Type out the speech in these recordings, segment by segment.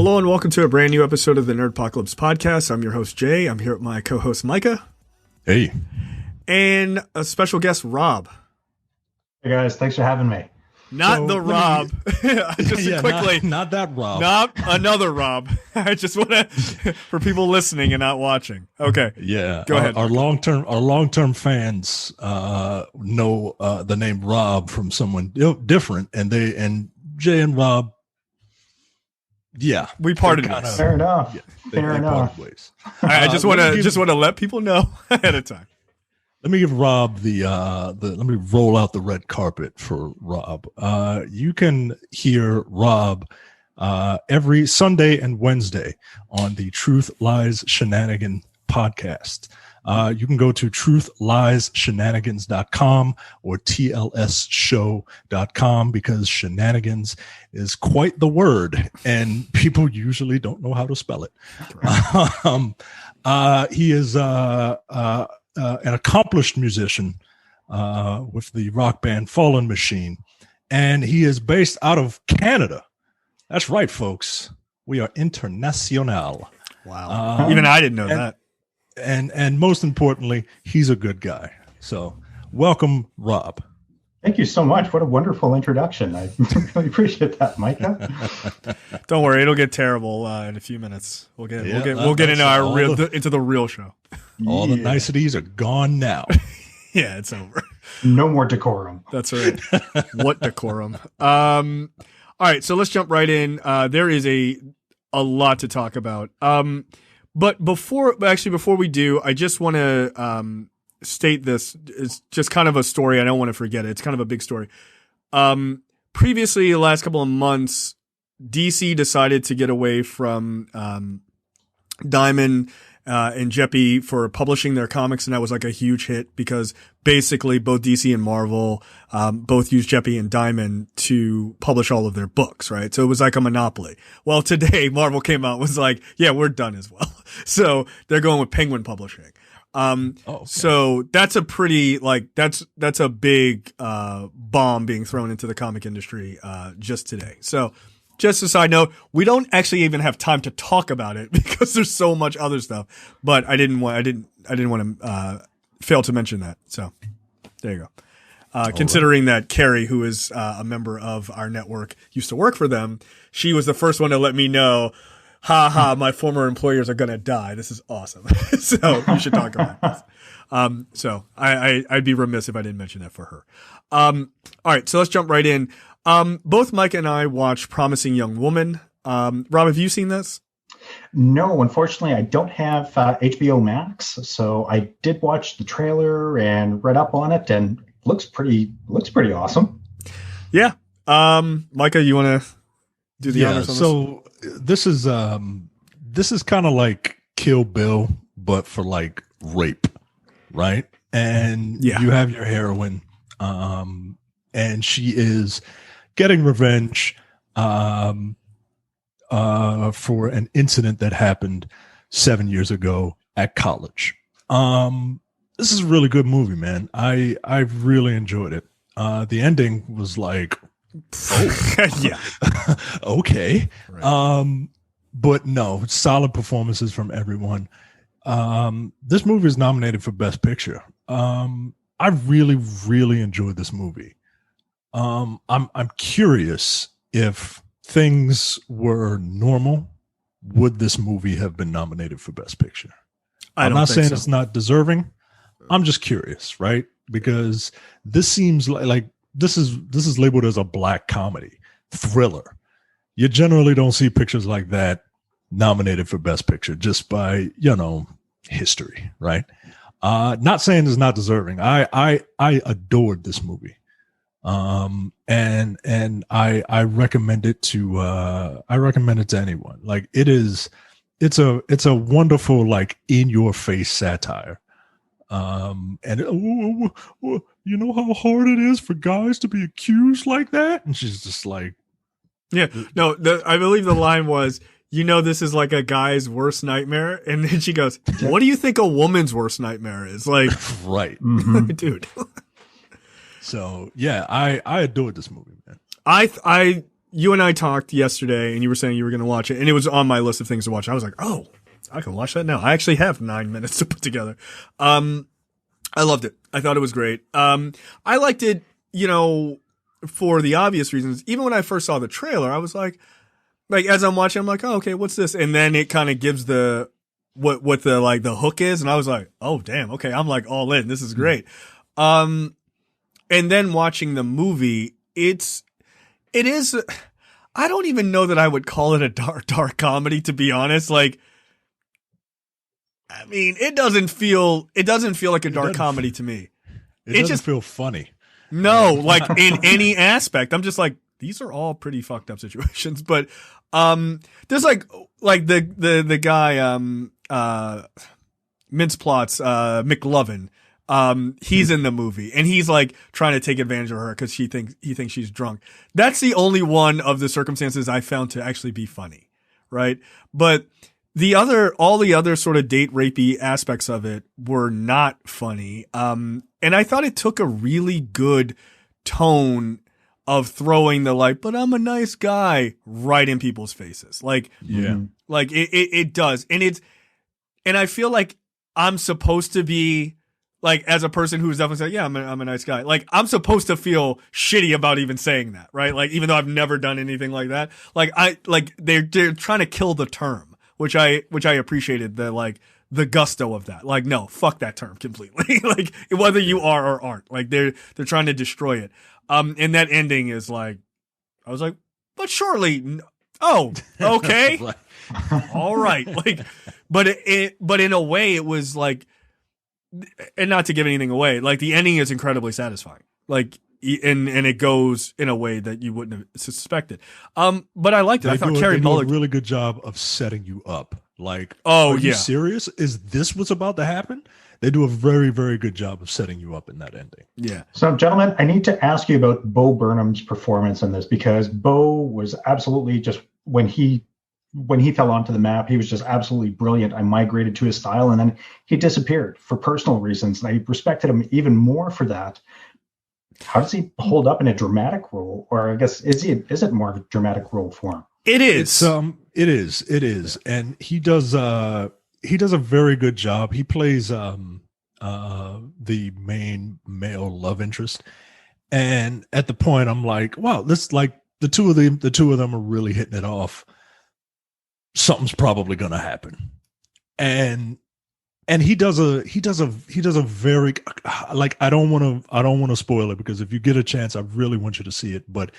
Hello and welcome to a brand new episode of the Nerdpocalypse Podcast. I'm your host, Jay. I'm here with my co-host, Micah. Hey. And a special guest, Rob. Hey guys, thanks for having me. Not the Rob. Quickly. Not that Rob. Not another Rob. I just want to, for people listening and not watching. Okay. Yeah. Go ahead. Our long-term fans know the name Rob from someone different, and Jay and Rob. Yeah, we parted ways. Fair enough. Yeah, Fair enough. Ways. I just want to let people know ahead of time. Let me give Rob let me roll out the red carpet for Rob. You can hear Rob every Sunday and Wednesday on the Truth Lies Shenanigan podcast. You can go to truthliesshenanigans.com or tlsshow.com because shenanigans is quite the word and people usually don't know how to spell it. He is an accomplished musician with the rock band Fallen Machine, and he is based out of Canada. That's right, folks. We are international. Wow. Even I didn't know that. And most importantly, he's a good guy. So welcome, Rob. Thank you so much. What a wonderful introduction. I really appreciate that, Micah. Don't worry, it'll get terrible in a few minutes. We'll get into the real show. All the niceties are gone now. Yeah, it's over. No more decorum. That's right. What decorum? All right, so let's jump right in. There is a lot to talk about. But before we do, I just want to state this. It's just kind of a story. I don't want to forget it. It's kind of a big story. Previously, the last couple of months, DC decided to get away from Diamond and Jeppy for publishing their comics, and that was like a huge hit because basically both DC and Marvel both used Jeppy and Diamond to publish all of their books, right? So it was like a monopoly. Well, today Marvel came out and was like, yeah, we're done as well. So they're going with Penguin Publishing. Okay. So that's a pretty that's a big bomb being thrown into the comic industry just today. So just a side note, we don't actually even have time to talk about it because there's so much other stuff. But I didn't want to fail to mention that. So there you go. Considering that Carrie, who is a member of our network, used to work for them, she was the first one to let me know, my former employers are going to die. This is awesome. So we should talk about this. So I'd be remiss if I didn't mention that for her. All right, so let's jump right in. Both Mike and I watched Promising Young Woman. Rob, have you seen this? No, unfortunately, I don't have HBO Max, so I did watch the trailer and read up on it, and looks pretty awesome. Yeah. Micah, you want to do the honors on this? So this is kind of like Kill Bill, but for like rape, right? And you have your heroine, and she is getting revenge for an incident that happened 7 years ago at college. This is a really good movie, man. I really enjoyed it. The ending was like, yeah, okay. Right. But no, solid performances from everyone. This movie is nominated for Best Picture. I really, really enjoyed this movie. I'm curious if things were normal, would this movie have been nominated for Best Picture? I'm not saying it's not deserving. I'm just curious, right? Because this seems like this is labeled as a black comedy thriller. You generally don't see pictures like that nominated for Best Picture just by, history, right? Not saying it's not deserving. I adored this movie. And I recommend it to anyone. Like it's a wonderful, like, in your face satire. And you know how hard it is for guys to be accused like that? And she's just like, yeah, no, I believe the line was, this is like a guy's worst nightmare. And then she goes, what do you think a woman's worst nightmare is? Like, right. Dude. So yeah, I adored this movie, man. I you and I talked yesterday, and you were saying you were going to watch it, and it was on my list of things to watch. I was like, oh, I can watch that now. I actually have 9 minutes to put together. I loved it. I thought it was great. I liked it, for the obvious reasons. Even when I first saw the trailer, I was like as I'm watching, I'm like, oh, okay, what's this? And then it kind of gives what the hook is, and I was like, oh damn, okay, I'm like all in. This is great. And then watching the movie, it is. I don't even know that I would call it a dark comedy, to be honest. Like, I mean, it doesn't feel like a dark comedy to me. It doesn't feel funny. No, like in any aspect. I'm just like, these are all pretty fucked up situations. But there's like the guy Mince Plots, McLovin. He's in the movie, and he's like trying to take advantage of her because he thinks she's drunk. That's the only one of the circumstances I found to actually be funny, right? But all the other sort of date rapey aspects of it were not funny. And I thought it took a really good tone of throwing the but I'm a nice guy right in people's faces. Like, yeah, like it does. And I feel like I'm supposed to be like, as a person who's definitely saying, yeah, I'm a nice guy. Like, I'm supposed to feel shitty about even saying that, right? Like, even though I've never done anything like that, they're trying to kill the term, which I appreciated the gusto of that. Like, no, fuck that term completely. Like, whether you are or aren't, like they're trying to destroy it. And that ending is like, I was like, but surely, oh, okay. All right. Like, but in a way it was like, and not to give anything away, like the ending is incredibly satisfying. Like, and it goes in a way that you wouldn't have suspected. But I liked it. I thought Carrie Mulligan did a really good job of setting you up. Like, oh, are you serious? Is this what's about to happen? They do a very, very good job of setting you up in that ending. Yeah. So, gentlemen, I need to ask you about Bo Burnham's performance in this, because Bo was absolutely just, when he fell onto the map, he was just absolutely brilliant. I migrated to his style, and then he disappeared for personal reasons. And I respected him even more for that. How does he hold up in a dramatic role? Or I guess, is it more of a dramatic role for him? It is. It is. And he does a very good job. He plays the main male love interest. And at the point I'm like, wow, this, like, the two of them are really hitting it off. Something's probably going to happen. And he does a very, like, I don't want to spoil it, because if you get a chance, I really want you to see it, but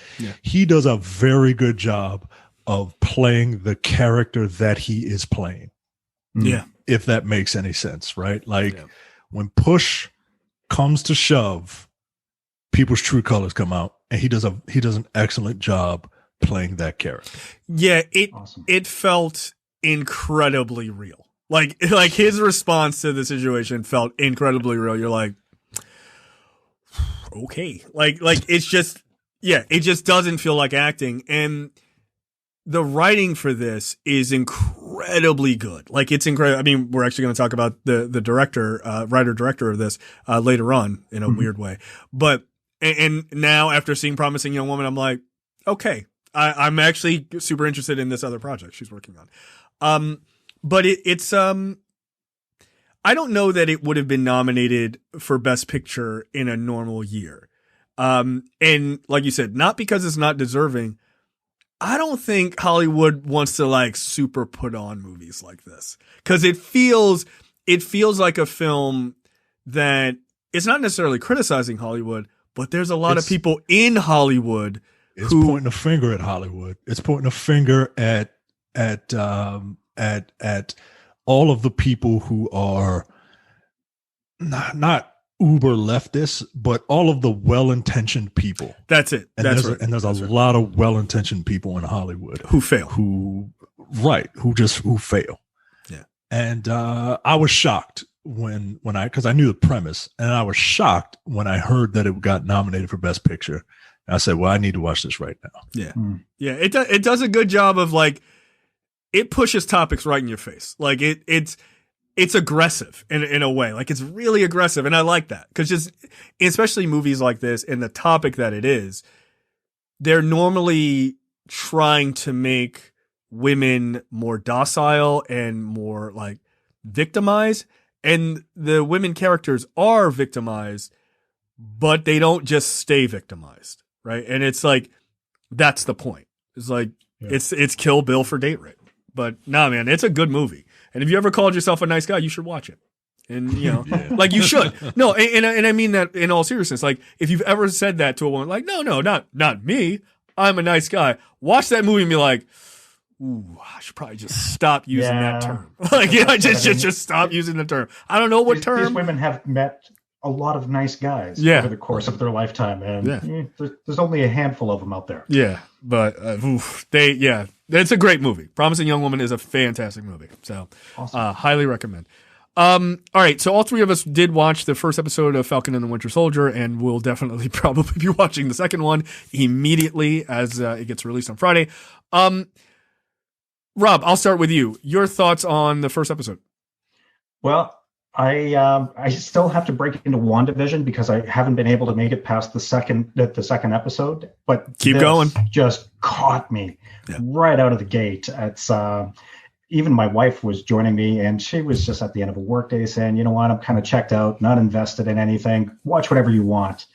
he does a very good job of playing the character that he is playing. Yeah. If that makes any sense, right? Like, when push comes to shove, people's true colors come out, and he does an excellent job playing that character. Yeah, it felt incredibly real. Like his response to the situation felt incredibly real. You're like, okay. Like it's just, it just doesn't feel like acting. And the writing for this is incredibly good. Like, it's incredible. I mean, we're actually going to talk about the director, writer-director of this later on in a weird way. But, and now after seeing Promising Young Woman, I'm like, okay, I'm actually super interested in this other project she's working on. But it's I don't know that it would have been nominated for Best Picture in a normal year. And like you said, not because it's not deserving. I don't think Hollywood wants to like super put on movies like this, because it feels like a film that it's not necessarily criticizing Hollywood, but there's a lot of people in Hollywood who pointing a finger at Hollywood. It's pointing a finger at all of the people who are not uber leftists, but all of the well-intentioned people. That's it. And there's a lot of well-intentioned people in Hollywood who fail. Who fail. Yeah. And I was shocked when because I knew the premise, and I was shocked when I heard that it got nominated for Best Picture. And I said, well, I need to watch this right now. Yeah. Yeah. It does a good job of like, it pushes topics right in your face. Like it's aggressive in a way. Like, it's really aggressive. And I like that, because just, especially movies like this and the topic that it is, they're normally trying to make women more docile and more like victimized. And the women characters are victimized, but they don't just stay victimized, right? And it's like, that's the point. It's like, it's Kill Bill for date rape. But nah, man, it's a good movie. And if you ever called yourself a nice guy, you should watch it. And, you know, like you should. No, and I mean that in all seriousness. Like, if you've ever said that to a woman, like, no, not me. I'm a nice guy. Watch that movie and be like, ooh, I should probably just stop using that term. Like, just stop using the term. I don't know what term. These women have met a lot of nice guys over the course of their lifetime, and there's only a handful of them out there. Yeah, but it's a great movie. Promising Young Woman is a fantastic movie, so awesome. Highly recommend. All right, so all three of us did watch the first episode of Falcon and the Winter Soldier, and we'll definitely probably be watching the second one immediately as it gets released on Friday. Rob, I'll start with you. Your thoughts on the first episode? Well, I still have to break into WandaVision because I haven't been able to make it past the second episode. But keep going. Just caught me right out of the gate. It's even my wife was joining me, and she was just at the end of a workday saying, "You know what? I'm kind of checked out, not invested in anything. Watch whatever you want."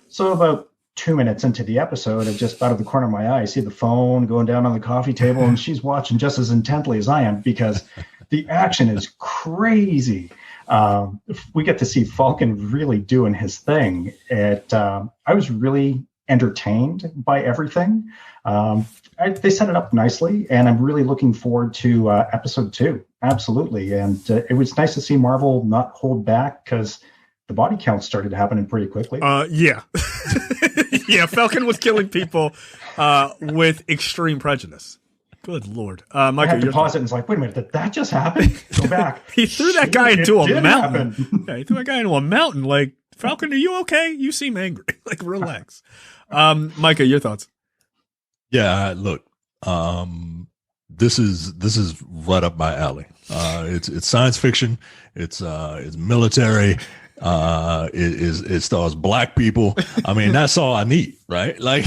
So about 2 minutes into the episode, just out of the corner of my eye, I see the phone going down on the coffee table, and she's watching just as intently as I am because the action is crazy. We get to see Falcon really doing his thing. I was really entertained by everything. They set it up nicely, and I'm really looking forward to episode 2. Absolutely. And it was nice to see Marvel not hold back because the body count started happening pretty quickly. Yeah. Yeah, Falcon was killing people with extreme prejudice. Good Lord. Michael, I had to pause it and it's like, wait a minute, did that just happen? Go back. He threw that guy into a mountain. Yeah, he threw that guy into a mountain. Like, Falcon, are you okay? You seem angry. Like, relax. Micah, your thoughts? Yeah, look, this is right up my alley. It's science fiction. It's military. It stars black people. I mean, that's all I need, right? Like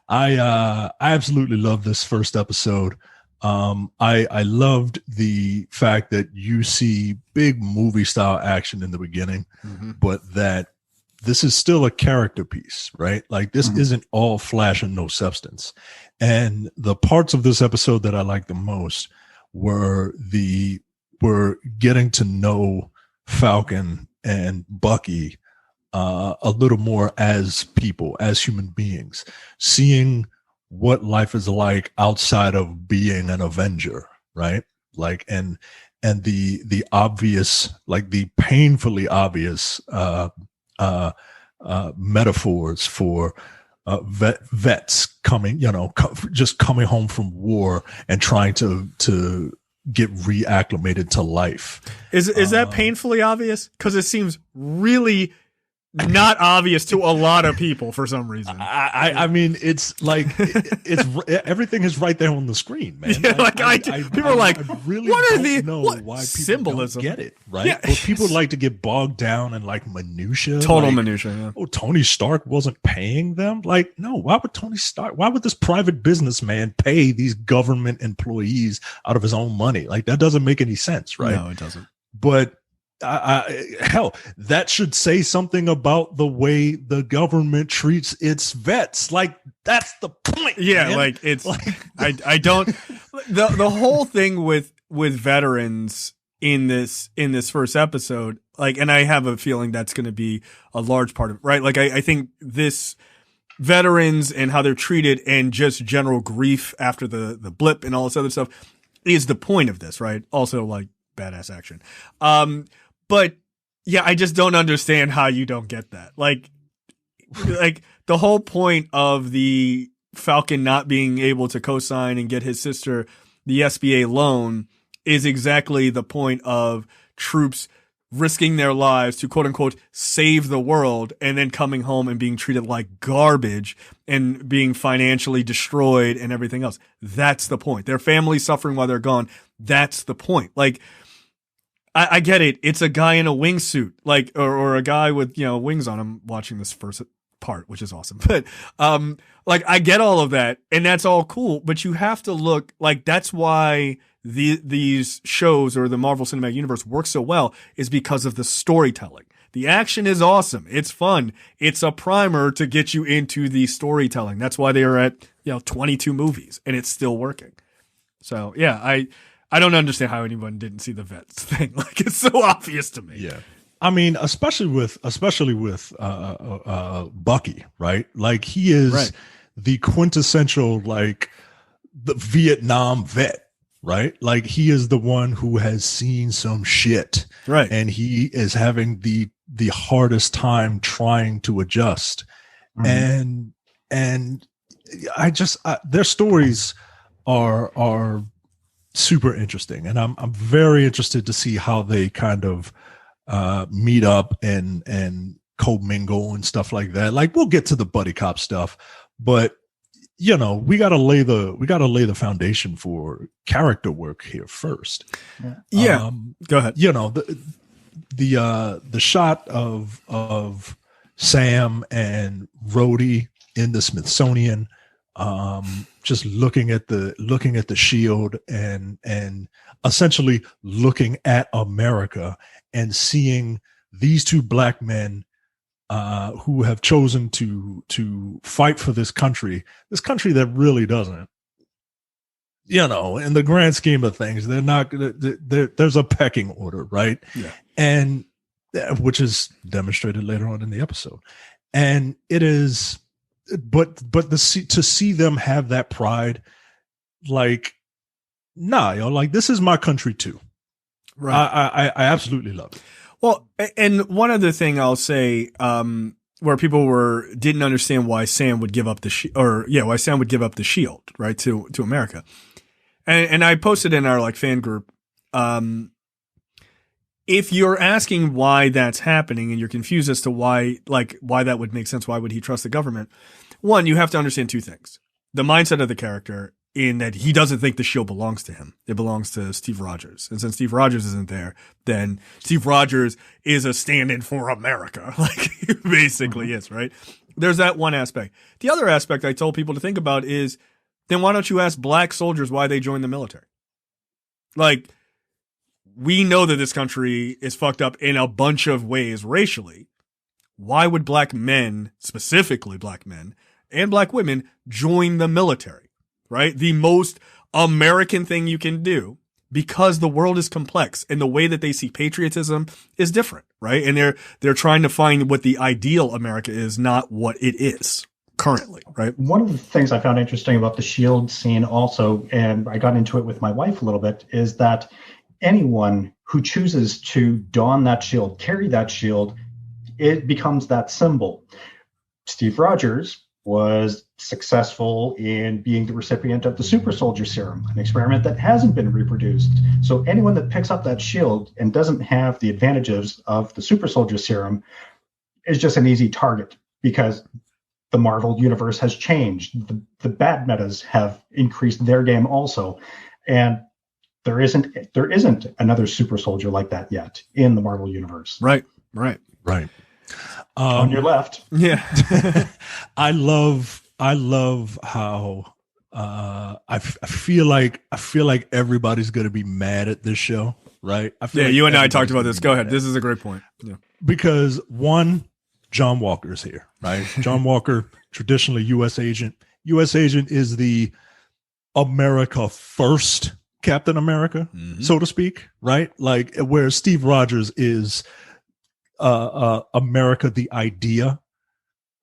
I absolutely love this first episode. I loved the fact that you see big movie style action in the beginning, but that this is still a character piece, right? Like this isn't all flash and no substance. And the parts of this episode that I liked the most were getting to know Falcon and Bucky a little more as people, as human beings, seeing what life is like outside of being an Avenger, right? Like, and the obvious, like the painfully obvious metaphors for vets coming, just coming home from war and trying to get reacclimated to life. Is that painfully obvious? Because it seems really not obvious to a lot of people for some reason. I mean, it's like it's everything is right there on the screen, man. Yeah, people are like, I really what don't are the know what why people symbolism? Don't get it, right? Yeah. But people like to get bogged down in like minutia. Total minutia. Yeah. Oh, Tony Stark wasn't paying them. Like, no, why would this private businessman pay these government employees out of his own money? Like, that doesn't make any sense, right? No, it doesn't. But hell, that should say something about the way the government treats its vets. Like, that's the point. Yeah, man. like it's like I don't the whole thing with veterans in this first episode, like, and I have a feeling that's going to be a large part of it, right? Like I think this veterans and how they're treated and just general grief after the blip and all this other stuff is the point of this, right? Also, like, badass action. But yeah, I just don't understand how you don't get that. Like the whole point of the Falcon not being able to co-sign and get his sister the SBA loan is exactly the point of troops risking their lives to quote unquote save the world and then coming home and being treated like garbage and being financially destroyed and everything else. That's the point. Their families suffering while they're gone. That's the point. Like, I get it. It's a guy in a wingsuit, like, or a guy with, wings on him watching this first part, which is awesome. But like I get all of that, and that's all cool. But you have to look like that's why these shows or the Marvel Cinematic Universe work so well is because of the storytelling. The action is awesome. It's fun. It's a primer to get you into the storytelling. That's why they are at 22 movies, and it's still working. So yeah, I don't understand how anyone didn't see the Vets thing. Like it's so obvious to me. Yeah. I mean, especially with Bucky, right? Like he is the quintessential like the Vietnam vet, right? Like he is the one who has seen some shit, right? And he is having the hardest time trying to adjust, and I just their stories are super interesting, and I'm very interested to see how they kind of meet up and commingle and stuff like that. Like we'll get to the buddy cop stuff, but we got to lay the foundation for character work here first. Yeah. Go ahead. The shot of Sam and Rhodey in the Smithsonian, just looking at the shield and essentially looking at America and seeing these two black men who have chosen to fight for this country that really doesn't, in the grand scheme of things, they're not, there's a pecking order, right? Yeah. And which is demonstrated later on in the episode. And it is, but to see them have that pride, like, like this is my country too. Right. I absolutely love it. Well, and one other thing I'll say, where people didn't understand why Sam would give up why Sam would give up the shield, right, to America. And I posted in our fan group, if you're asking why that's happening and you're confused as to why that would make sense, why would he trust the government? One, you have to understand two things. The mindset of the character, in that he doesn't think the shield belongs to him. It belongs to Steve Rogers. And since Steve Rogers isn't there, then Steve Rogers is a stand-in for America. Like he basically is, right? There's that one aspect. The other aspect I told people to think about is, then why don't you ask black soldiers why they joined the military? Like, we know that this country is fucked up in a bunch of ways racially. Why would black men, specifically black men and black women, join the military? Right? The most American thing you can do, because the world is complex and the way that they see patriotism is different, right? And they're trying to find what the ideal America is, not what it is currently, right? One of the things I found interesting about the shield scene also, and I got into it with my wife a little bit, is that anyone who chooses to don that shield, carry that shield, it becomes that symbol. Steve Rogers was successful in being the recipient of the super soldier serum, an experiment that hasn't been reproduced. So anyone that picks up that shield and doesn't have the advantages of the super soldier serum is just an easy target, because the Marvel universe has changed. The bad metas have increased their game also. And there isn't another super soldier like that yet in the Marvel universe. Right. On your left. Yeah. I love how I feel like everybody's going to be mad at this show, right? You and I talked about this. Go ahead. This is a great point. Yeah. Because one, John Walker's here, right? John Walker, traditionally U.S. agent. U.S. agent is the America first Captain America, so to speak, right? Like where Steve Rogers is America the idea.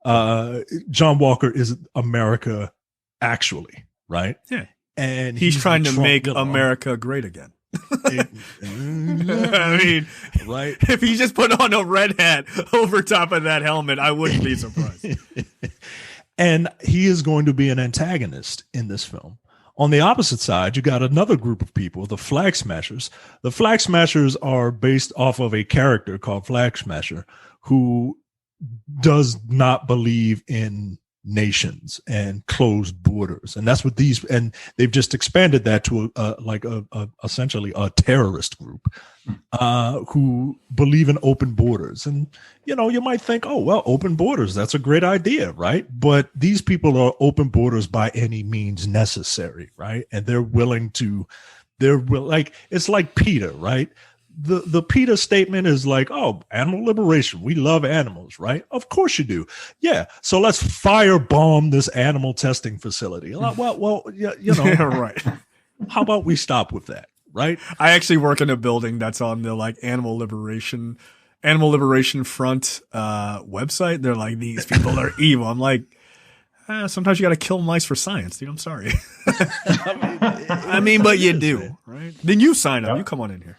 John Walker is America actually, right? Yeah. And he's trying to make America great again. I mean, right? If he just put on a red hat over top of that helmet, I wouldn't be surprised. And he is going to be an antagonist in this film. On the opposite side, you got another group of people, the Flag Smashers. The Flag Smashers are based off of a character called Flag Smasher, who does not believe in nations and closed borders, and that's what and they've just expanded that to essentially a terrorist group who believe in open borders. And you might think, oh well, open borders, that's a great idea, right? But these people are open borders by any means necessary, right? And it's like PETA, right? The PETA statement is like, oh, animal liberation. We love animals, right? Of course you do. Yeah. So let's firebomb this animal testing facility. Well, yeah, Yeah, right. How about we stop with that, right? I actually work in a building that's on the Animal Liberation Front website. They're like, these people are evil. I'm like, sometimes you got to kill mice for science, dude. I'm sorry. I mean, but you do, right? Then you sign up. Yep. You come on in here.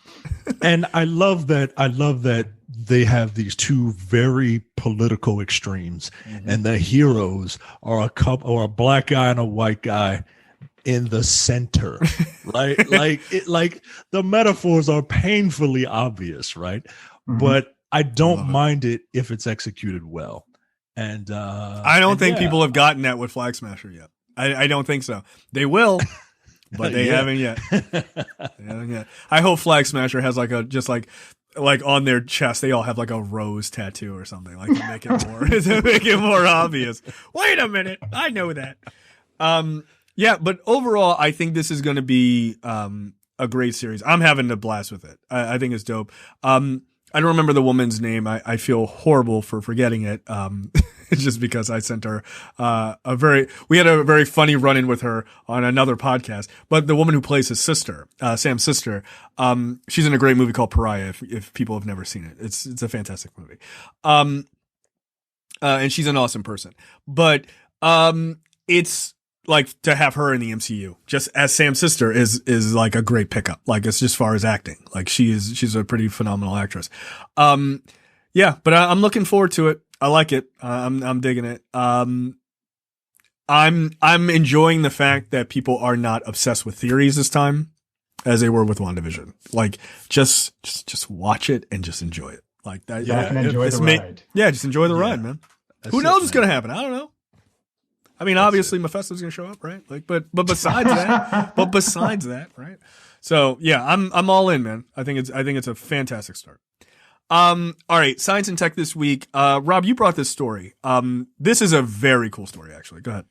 And I love that they have these two very political extremes, and the heroes are a black guy and a white guy in the center, right? like the metaphors are painfully obvious, right? Mm-hmm. But I don't mind it if it's executed well. And I don't think people have gotten that with Flag Smasher yet. I don't think so. They will, but they haven't yet. I hope Flag Smasher has like on their chest, they all have like a rose tattoo or something, to make it more obvious. Wait a minute, I know that. But overall, I think this is going to be a great series. I'm having a blast with it. I think it's dope. I don't remember the woman's name. I feel horrible for forgetting it. Just because I sent her we had a very funny run-in with her on another podcast. But the woman who plays his sister, Sam's sister, she's in a great movie called Pariah. If people have never seen it, it's a fantastic movie. And she's an awesome person. But it's like to have her in the MCU just as Sam's sister is like a great pickup. Like it's just far as acting, like she's a pretty phenomenal actress. But I'm looking forward to it. I like it. I'm digging it. I'm enjoying the fact that people are not obsessed with theories this time as they were with WandaVision. Like just watch it and just enjoy it. Like that. Yeah, and enjoy the ride. Just enjoy the ride, man. Who knows what's going to happen? I don't know. I mean, obviously Mephisto's going to show up, right? Like, but besides that, right? So yeah, I'm all in, man. I think it's a fantastic start. All right, science and tech this week. Rob, you brought this story. This is a very cool story, actually. Go ahead.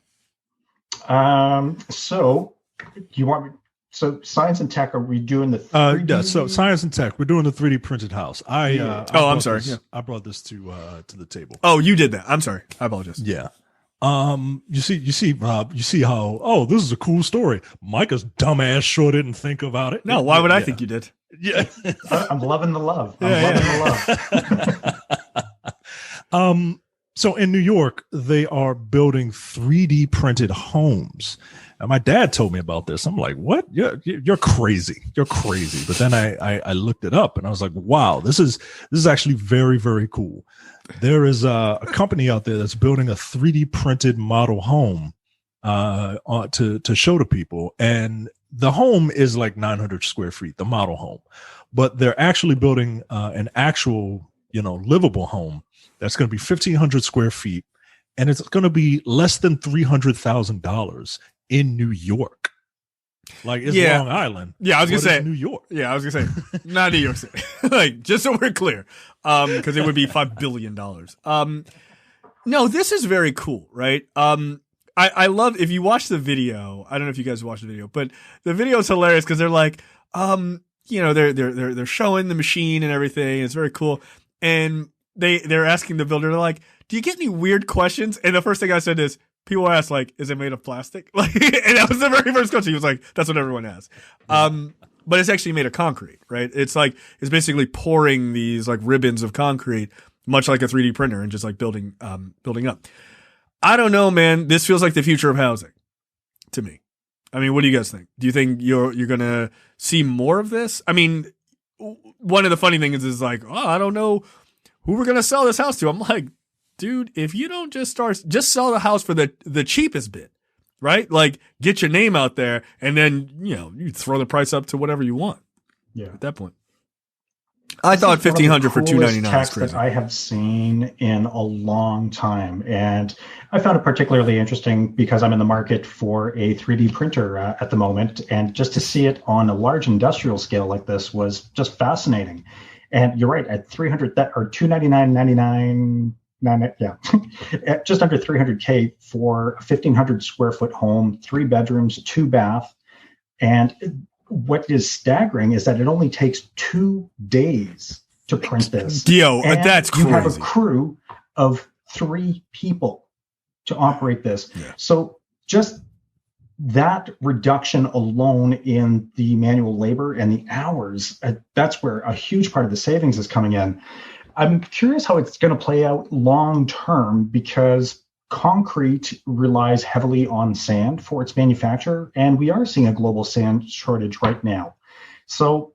So science and tech, are we doing the 3D? So science and tech, we're doing the 3D printed house. I'm sorry. I brought this to the table. Oh, you did that. I'm sorry. I apologize. Yeah. You see, Rob, you see how, this is a cool story. Micah's dumbass sure didn't think about it. No, why would I think you did? Yeah. I'm loving the love. The love. So in New York, they are building 3D printed homes. And my dad told me about this. I'm like, what? You're crazy. You're crazy. But then I looked it up and I was like, wow, this is actually very, very cool. There is a company out there that's building a 3D printed model home to show to people. And the home is like 900 square feet, the model home. But they're actually building an actual, livable home that's going to be 1,500 square feet. And it's going to be less than $300,000 in New York. Like it's Long Island. Yeah, I was going to say New York. Yeah, I was going to say not New York City. Like, just so we're clear. Because it would be $5 billion. No, this is very cool, right? I love, if you watch the video, I don't know if you guys watched the video, but the video is hilarious because they're like, they're showing the machine and everything. It's very cool. And they're asking the builder, they're like, do you get any weird questions? And the first thing I said is, people ask, like, is it made of plastic? Like, and that was the very first question. He was like, that's what everyone asks. But it's actually made of concrete, right? It's basically pouring these like ribbons of concrete, much like a 3D printer, and just like building up. I don't know, man. This feels like the future of housing to me. I mean, what do you guys think? Do you think you're going to see more of this? I mean, one of the funny things is like, I don't know who we're going to sell this house to. I'm like, dude, if you don't just sell the house for the cheapest bid, right? Like, get your name out there, and then, you throw the price up to whatever you want. Yeah. At that point. I thought This is one of the $1,500 for coolest $299 is text crazy. that I have seen in a long time, and I found it particularly interesting because I'm in the market for a 3D printer at the moment, and just to see it on a large industrial scale like this was just fascinating. And you're right, at 300 or 299.99, yeah, at just under 300K for a 1,500 square foot home, 3 bedrooms, 2 bath, and what is staggering is that it only takes 2 days to print this. Yo, And that's crazy. You have a crew of 3 people to operate this. Yeah. So just that reduction alone in the manual labor and the hours, that's where a huge part of the savings is coming in. I'm curious how it's going to play out long term, because concrete relies heavily on sand for its manufacture, and we are seeing a global sand shortage right now. So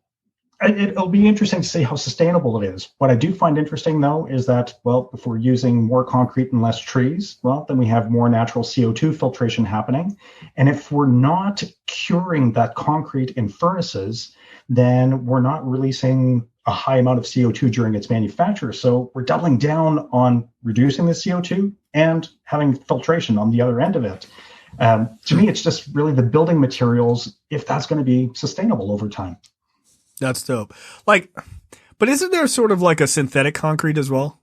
it'll be interesting to see how sustainable it is. What I do find interesting, though, is that, well, if we're using more concrete and less trees, well, then we have more natural CO2 filtration happening. And if we're not curing that concrete in furnaces, then we're not releasing a high amount of CO2 during its manufacture. So we're doubling down on reducing the CO2 and having filtration on the other end of it. To me, it's just really the building materials, if that's going to be sustainable over time. That's dope. Like, but isn't there sort of like a synthetic concrete as well?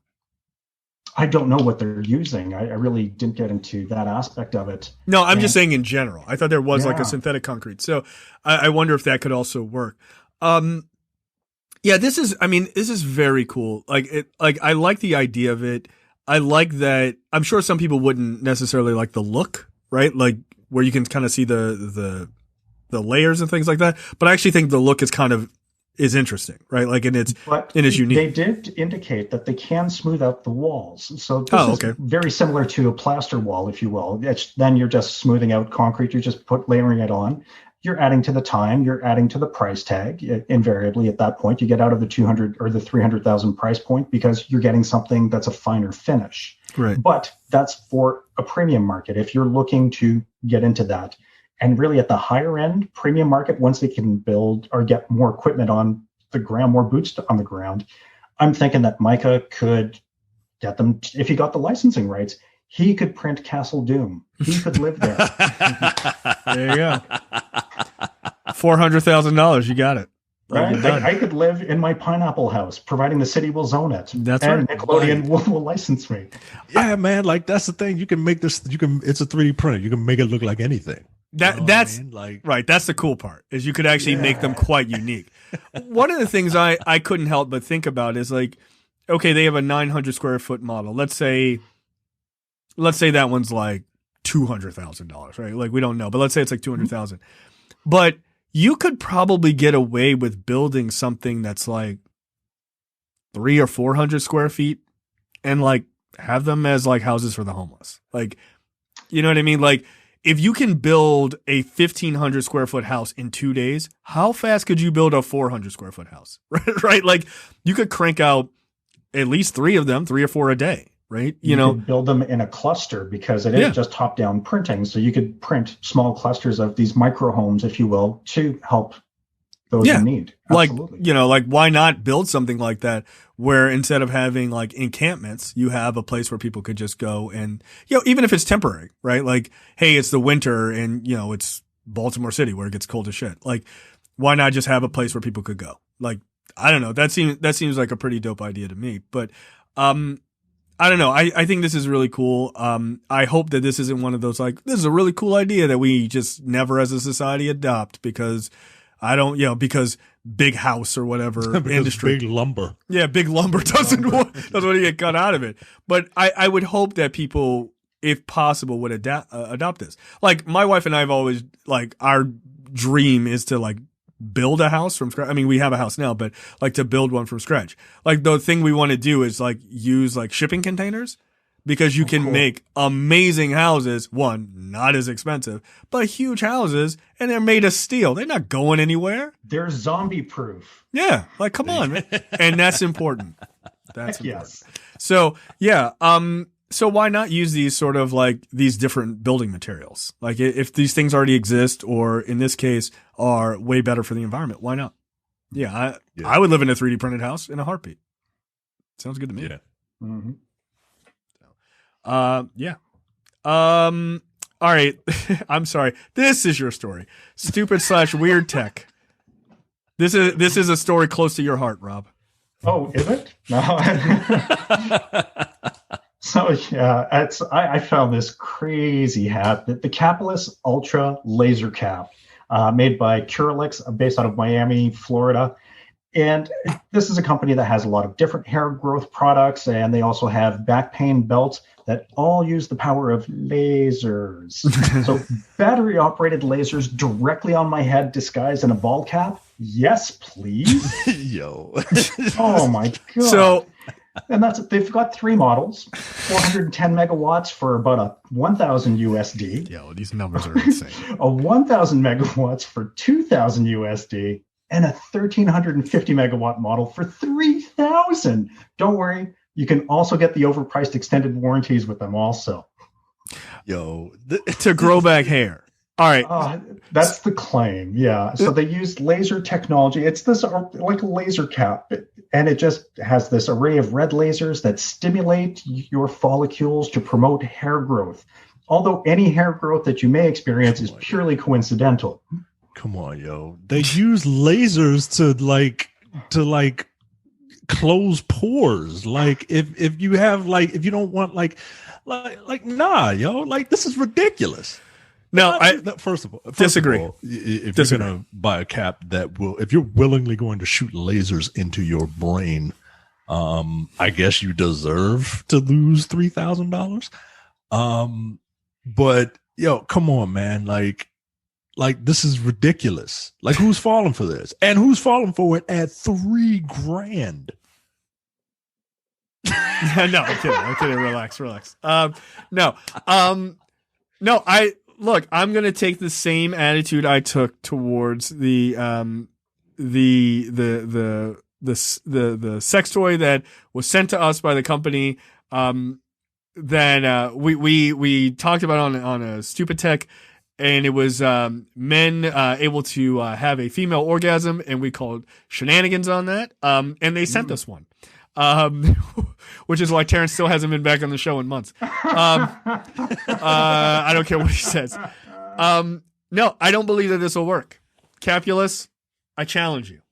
I don't know what they're using. I really didn't get into that aspect of it. No, I'm just saying in general. I thought there was like Yeah. a synthetic concrete. So I wonder if that could also work. Yeah, this is very cool. I like the idea of it. I like that. I'm sure some people wouldn't necessarily like the look, right? Like where you can kind of see the layers and things like that. But I actually think the look is interesting, right? Like, and it's unique. They did indicate that they can smooth out the walls. So this is very similar to a plaster wall, if you will. Then you're just smoothing out concrete. You're just layering it on. You're adding to the time. You're adding to the price tag. Invariably, at that point, you get out of the 200 or the 300,000 price point because you're getting something that's a finer finish. Right. But that's for a premium market. If you're looking to get into that, and really at the higher end premium market, once they can build or get more equipment on the ground, more boots on the ground, I'm thinking that Micah could get them, if he got the licensing rights, he could print Castle Doom. He could live there. There you go. $400,000. You got it. Right? I could live in my pineapple house, providing the city will zone it. That's and right. Nickelodeon will license me. Yeah, man. Like, that's the thing. You can make this. It's a 3D printer. You can make it look like anything. That's right. That's the cool part, is you could actually make them quite unique. One of the things I couldn't help but think about is like, okay, they have a 900 square foot model. Let's say that one's like $200,000, right? Like, we don't know, but let's say it's like 200,000. But you could probably get away with building something that's like 300 or 400 square feet and like have them as like houses for the homeless. Like, you know what I mean? Like, if you can build a 1,500 square foot house in 2 days, how fast could you build a 400 square foot house? Right? Like, you could crank out at least 3 or 4 a day, right? You know, could build them in a cluster because it is just top down printing. So you could print small clusters of these micro homes, if you will, to help those in need. Absolutely. Like, why not build something like that where instead of having like encampments, you have a place where people could just go and, even if it's temporary, right? Like, hey, it's the winter and, it's Baltimore City where it gets cold as shit. Like, why not just have a place where people could go? Like, I don't know. That seems like a pretty dope idea to me, but, I don't know. I think this is really cool. I hope that this isn't one of those, like, this is a really cool idea that we just never as a society adopt because because big house or whatever industry. Big lumber. Yeah, big lumber doesn't want to get cut out of it. But I would hope that people, if possible, would adopt this. Like, my wife and I have always, like, our dream is to, like, build a house from scratch. I mean, we have a house now, but like to build one from scratch. Like, the thing we want to do is like use like shipping containers because you can make amazing houses. One, not as expensive, but huge houses, and they're made of steel. They're not going anywhere. They're zombie proof. Yeah. Like, come on, man. And that's important. That's important. Yes. So yeah. So why not use these sort of like these different building materials? Like, if these things already exist, or in this case are way better for the environment, why not? Yeah, I would live in a 3D printed house in a heartbeat. Sounds good to me. Yeah. Mm-hmm. Yeah. All right. I'm sorry. This is your story. Stupid / weird tech. This is a story close to your heart, Rob. Oh, is it? No. So yeah, I found this crazy hat, the Capitalist Ultra Laser Cap, made by Curelix, based out of Miami, Florida. And this is a company that has a lot of different hair growth products, and they also have back pain belts that all use the power of lasers. So battery-operated lasers directly on my head disguised in a ball cap? Yes, please. Yo. Oh my God. So, and they've got 3 models, 410 megawatts for about 1,000 USD. yo, these numbers are insane. A 1,000 megawatts for 2,000 USD, and a 1,350 megawatt model for 3,000. Don't worry, you can also get the overpriced extended warranties with them also. Yo. To grow back hair. All right. That's the claim. Yeah. So they use laser technology. It's this like a laser cap, and it just has this array of red lasers that stimulate your follicles to promote hair growth. Although any hair growth that you may experience is purely coincidental. Come on, yo. They use lasers to close pores. Like if you have if you don't want nah, yo. Like, this is ridiculous. No, First of all, disagree. If you're going to buy a cap if you're willingly going to shoot lasers into your brain, I guess you deserve to lose $3,000. But yo, come on, man. Like this is ridiculous. Like, who's falling for this? And who's falling for it at $3,000? No, I'm kidding. Relax. No, I'm going to take the same attitude I took towards the sex toy that was sent to us by the company, that we talked about on a Stupid Tech, and it was men able to have a female orgasm, and we called shenanigans on that, and they sent us one. Which is why Terrence still hasn't been back on the show in months. I don't care what he says. No, I don't believe that this will work. Capulus, I challenge you.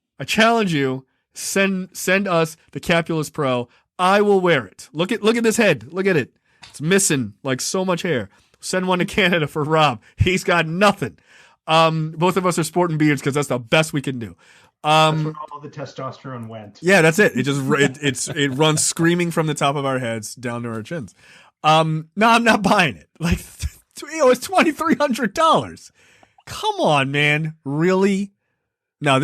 Send us the Capulus Pro. I will wear it. Look at this head. Look at it. It's missing like so much hair. Send one to Canada for Rob. He's got nothing. Both of us are sporting beards because that's the best we can do. That's where all the testosterone went. Yeah, that's it. It runs screaming from the top of our heads down to our chins. No, I'm not buying it. Like, it's $2,300. Come on, man. Really? No,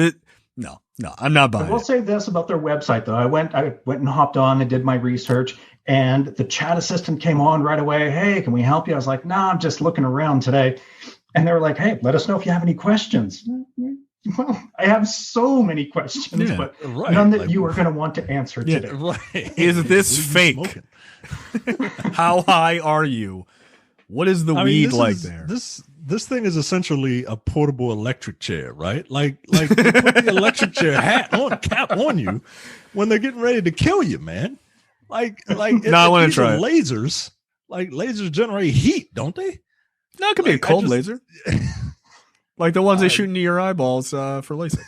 I'm not buying it. I will say this about their website, though. I went and hopped on and did my research, and the chat assistant came on right away. Hey, can we help you? I was like, nah, I'm just looking around today. And they were like, hey, let us know if you have any questions. Well, I have so many questions, but none that you are going to want to answer today. Right. Is this fake? How high are you? What is the weed like there? This thing is essentially a portable electric chair, right? Like you put the electric chair cap on you when they're getting ready to kill you, man. I want to try lasers. Like, lasers generate heat, don't they? No, it could be a cold laser. Like the ones they shoot into your eyeballs for LASIK.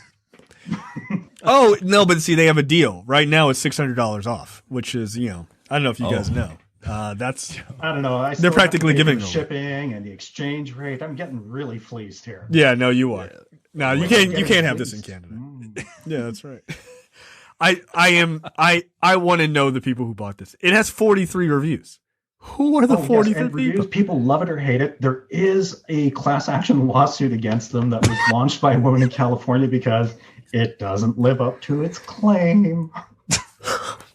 Oh, no, but see, they have a deal. Right now it's $600 off, which is, I don't know if you guys know. That's I don't know. They're practically giving them shipping and the exchange rate. I'm getting really fleeced here. Yeah, no, you are. No, you can't have this in Canada. Yeah, that's right. I want to know the people who bought this. It has 43 reviews. Who are the 43 people? People love it or hate it. There is a class action lawsuit against them that was launched by a woman in California because it doesn't live up to its claim.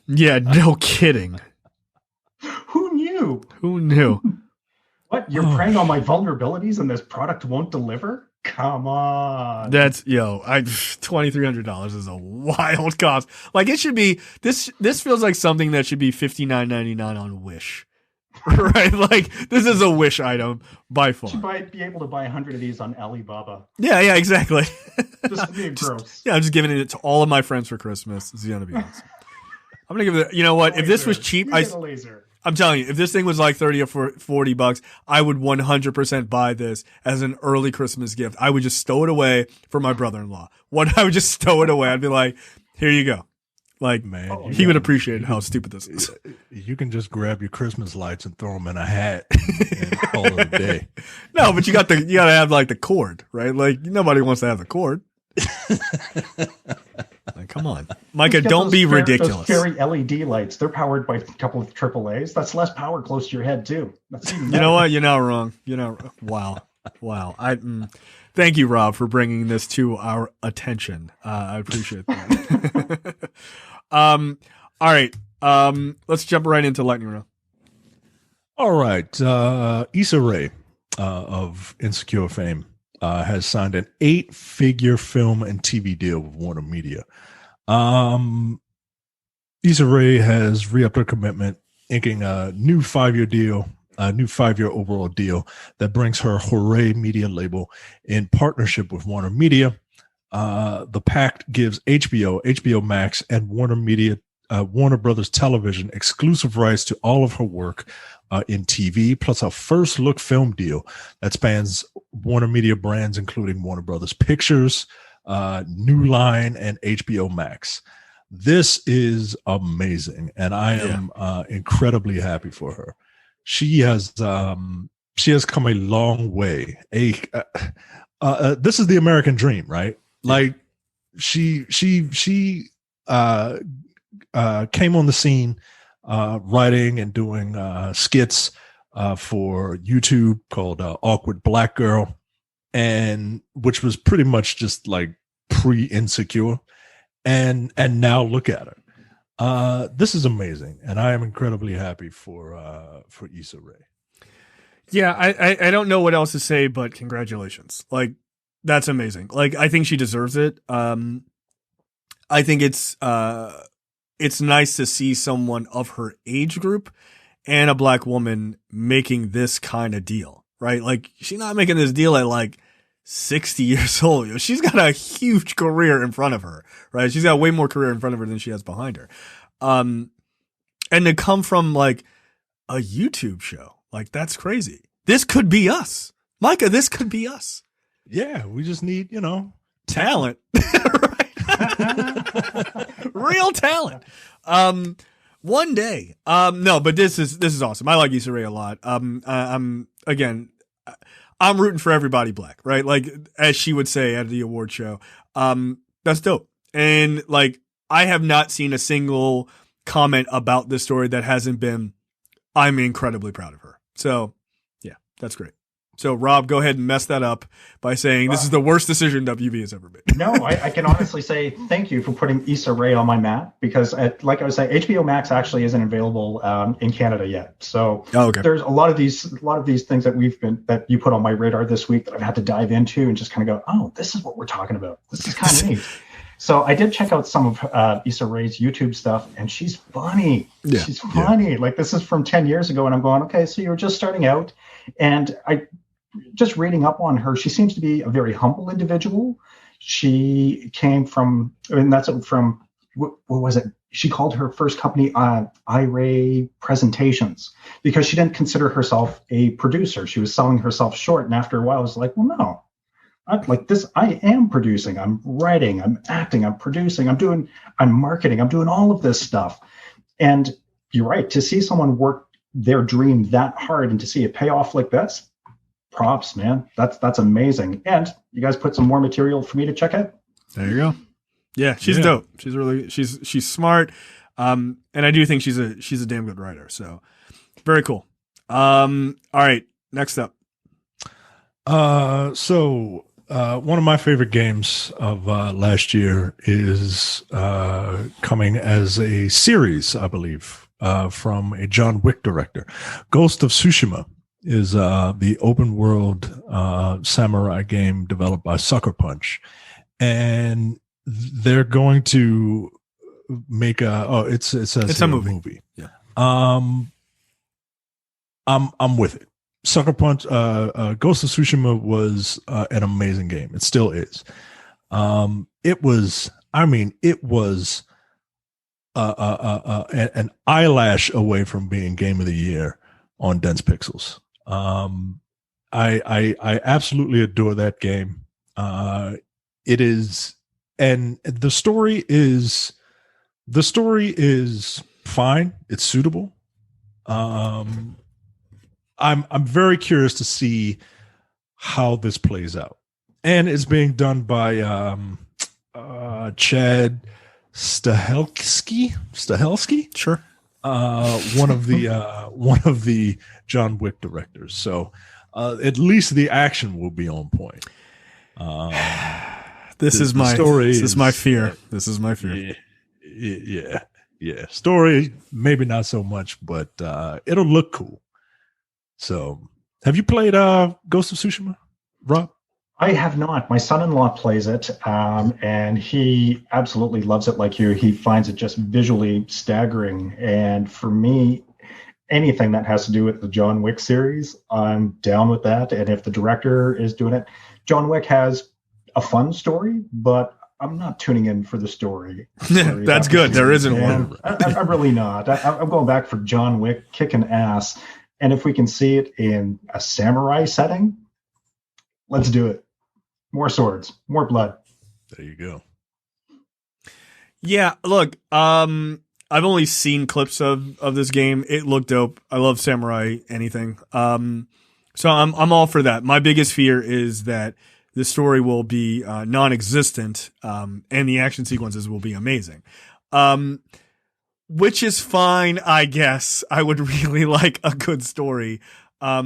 Yeah, no kidding. Who knew? What? You're preying on my vulnerabilities and this product won't deliver? Come on. That's $2,300 is a wild cost. Like, it should be this feels like something that should be $59.99 on Wish. Right? Like, this is a wish item by far. Should be able to buy 100 of these on Alibaba. Yeah, exactly. Just to be gross. I'm just giving it to all of my friends for Christmas. It's going to be awesome. I'm going to give it, you know what? If this was cheap, I'm telling you, if this thing was like 30 or $40, I would 100% buy this as an early Christmas gift. I would just stow it away for my brother-in-law. I would just stow it away. I'd be like, here you go. Like, man, he would appreciate how stupid this is. You can just grab your Christmas lights and throw them in a hat and call it a day. No, but you got to have like the cord, right? Like, nobody wants to have the cord. Like, come on, Micah, don't be ridiculous. Those fairy LED lights, they're powered by a couple of AAAs. That's less power close to your head too. That's you know what? You're not wrong. Wow. Thank you, Rob, for bringing this to our attention. I appreciate that. All right. Let's jump right into lightning round. All right. Issa Rae of Insecure fame has signed an 8-figure film and TV deal with Warner Media. Issa Rae has re-upped her commitment, inking a new 5-year deal, a new 5-year overall deal that brings her Hooray Media label in partnership with Warner Media. The pact gives HBO Max, and Warner Brothers Television exclusive rights to all of her work in TV, plus a first look film deal that spans Warner Media brands, including Warner Brothers Pictures, New Line, and HBO Max. This is amazing, and I am incredibly happy for her. She has come a long way. This is the American dream, right? Like she came on the scene, writing and doing skits for YouTube called Awkward Black Girl, and which was pretty much just like pre-Insecure, and now look at her. This is amazing, and I am incredibly happy for Issa Rae. Yeah, I don't know what else to say, but congratulations. Like, that's amazing. Like, I think she deserves it. I think it's nice to see someone of her age group and a black woman making this kind of deal, right? Like, she's not making this deal at like 60 years old. She's got a huge career in front of her, right? She's got way more career in front of her than she has behind her. And to come from like a YouTube show, like, that's crazy. This could be us. Micah, this could be us. Yeah, we just need, talent. Real talent. One day. No, but this is awesome. I like Issa Rae a lot. I'm rooting for everybody black, right? Like, as she would say at the award show. That's dope. And like, I have not seen a single comment about this story that hasn't been, I'm incredibly proud of her. So yeah, that's great. So Rob, go ahead and mess that up by saying this is the worst decision WB has ever made. No, I can honestly say thank you for putting Issa Rae on my map, because like I was saying, HBO Max actually isn't available in Canada yet. So there's a lot of these things that you put on my radar this week that I've had to dive into and just kind of go, oh, this is what we're talking about. This is kind of neat. So I did check out some of Issa Rae's YouTube stuff, and she's funny. Yeah, she's funny. Yeah. Like, this is from 10 years ago, and I'm going, okay, so you were just starting out. And just reading up on her, she seems to be a very humble individual. She came from, what was it? She called her first company iRay Presentations, because she didn't consider herself a producer. She was selling herself short. And after a while, I was like, well, no. I am producing, I'm writing, I'm acting, I'm producing, I'm marketing, I'm doing all of this stuff. And you're right, to see someone work their dream that hard and to see it pay off like this, props, man. That's amazing. And you guys put some more material for me to check out. There you go. Yeah, she's dope. She's smart. And I do think she's a damn good writer. So very cool. All right, next up. One of my favorite games of last year is coming as a series, I believe, from a John Wick director. Ghost of Tsushima is the open world samurai game developed by Sucker Punch, and they're going to make it's a movie. Yeah. I'm with it. Sucker Punch, Ghost of Tsushima was an amazing game. It still is. It was an eyelash away from being game of the year on Dense Pixels. I absolutely adore that game. It is, and the story is fine. It's suitable. I'm very curious to see how this plays out, and it's being done by Chad Stahelski, Sure. one of the John Wick directors. So at least the action will be on point. This is my fear. This is my fear. Yeah. Story, maybe not so much, but it'll look cool. So, have you played Ghost of Tsushima, Rob? I have not. My son-in-law plays it, and he absolutely loves it like you. He finds it just visually staggering. And for me, anything that has to do with the John Wick series, I'm down with that. And if the director is doing it, John Wick has a fun story, but I'm not tuning in for the story. That's good. There isn't one. I'm really not. I'm going back for John Wick kicking ass. And if we can see it in a samurai setting, let's do it. More swords, more blood. There you go. Yeah, look, I've only seen clips of this game. It looked dope. I love samurai anything. So I'm all for that. My biggest fear is that the story will be non-existent, and the action sequences will be amazing. Which is fine, I guess. I would really like a good story. I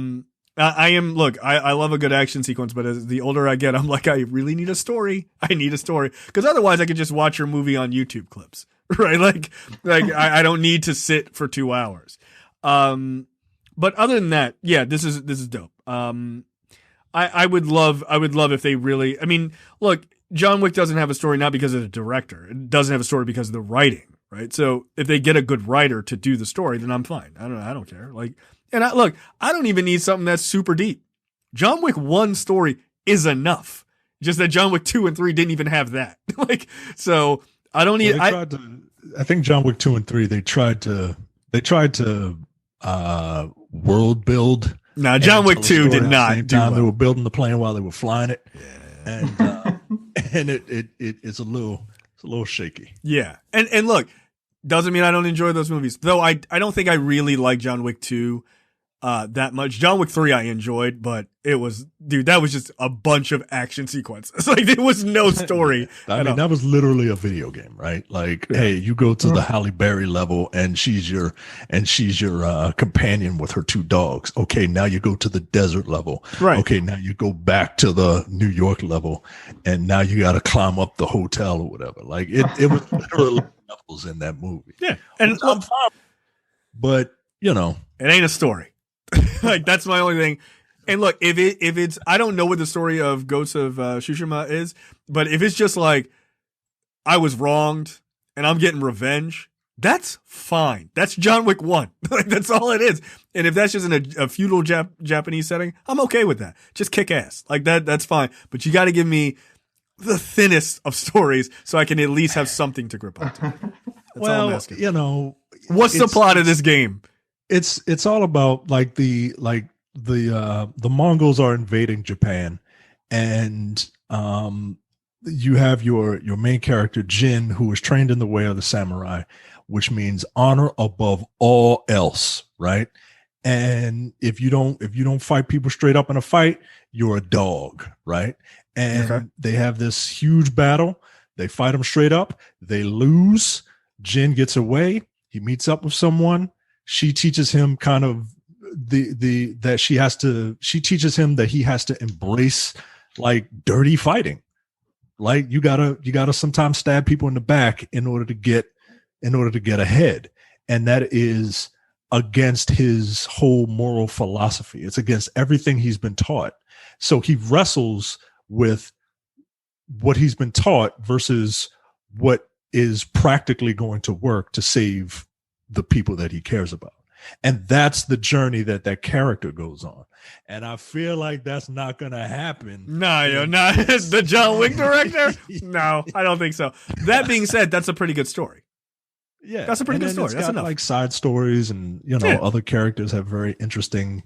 love a good action sequence, but as the older I get, I'm like, I really need a story. I need a story. Because otherwise I could just watch your movie on YouTube clips, right? Like I don't need to sit for 2 hours. But other than that, yeah, this is dope. I would love if they really, I mean, look, John Wick doesn't have a story not because of the director. It doesn't have a story because of the writing. Right. So if they get a good writer to do the story, then I'm fine. I don't care. Like, and I don't even need something that's super deep. John Wick 1 story is enough. Just that John Wick 2 and 3 didn't even have that. Like, so I don't need, I think John Wick 2 and 3, they tried to world build. No, John Wick 2 did not do well. They were building the plane while they were flying it. Yeah. And it's a little shaky. Yeah. And look, doesn't mean I don't enjoy those movies. Though I don't think I really like John Wick 2 that much. John Wick 3 I enjoyed, but that was just a bunch of action sequences. Like there was no story. I mean, that was literally a video game, right? Like, hey, you go to the Halle Berry level and she's your companion with her 2 dogs. Okay, now you go to the desert level. Right. Okay, now you go back to the New York level and now you got to climb up the hotel or whatever. Like it was literally levels in that movie. Yeah. And I'm fine. But, it ain't a story. Like that's my only thing. And look, if it's I don't know what the story of Ghost of Tsushima is, but if it's just like I was wronged and I'm getting revenge, that's fine. That's John Wick 1. Like that's all it is. And if that's just in a feudal Japanese setting, I'm okay with that. Just kick ass. Like that's fine. But you got to give me the thinnest of stories so I can at least have something to grip onto. That's all I'm asking. What's the plot of this game? It's all about like the Mongols are invading Japan, and you have your main character Jin, who is trained in the way of the samurai, which means honor above all else, right? And if you don't fight people straight up in a fight, you're a dog, right? And They have this huge battle. They fight them straight up. They lose. Jin gets away. He meets up with someone. She teaches him kind of she teaches him that he has to embrace like dirty fighting. Like you gotta sometimes stab people in the back in order to get ahead. And that is against his whole moral philosophy. It's against everything he's been taught. So he wrestles with what he's been taught versus what is practically going to work to save the people that he cares about. And that's the journey that character goes on. And I feel like that's not going to happen. No, you're not. The John Wick director? No, I don't think so. That being said, that's a pretty good story. Yeah. That's a pretty good story. It's That's got enough. like side stories, and, other characters have very interesting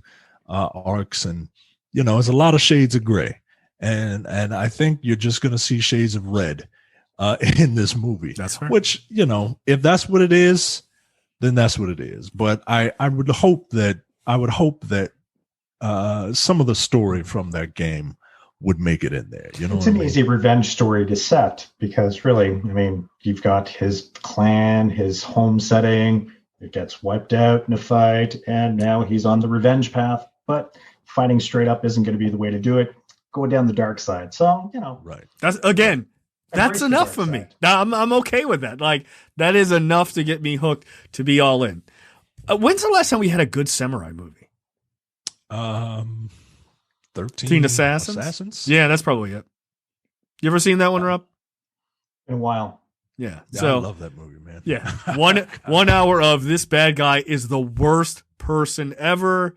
arcs, and, it's a lot of shades of gray. And I think you're just going to see shades of red in this movie. That's fair. Which, if that's what it is, then that's what it is. But I would hope that some of the story from that game would make it in there. It's an easy revenge story to set, because really, I mean, you've got his clan, his home setting, it gets wiped out in a fight, and now he's on the revenge path. But fighting straight up isn't going to be the way to do it. Go down the dark side. So, right. That's enough for me. I'm okay with that. Like, that is enough to get me hooked to be all in. When's the last time we had a good samurai movie? 13 Assassins? Yeah, that's probably it. You ever seen that one, Rob? In a while. Yeah. So I love that movie, man. Yeah. One hour of this bad guy is the worst person ever.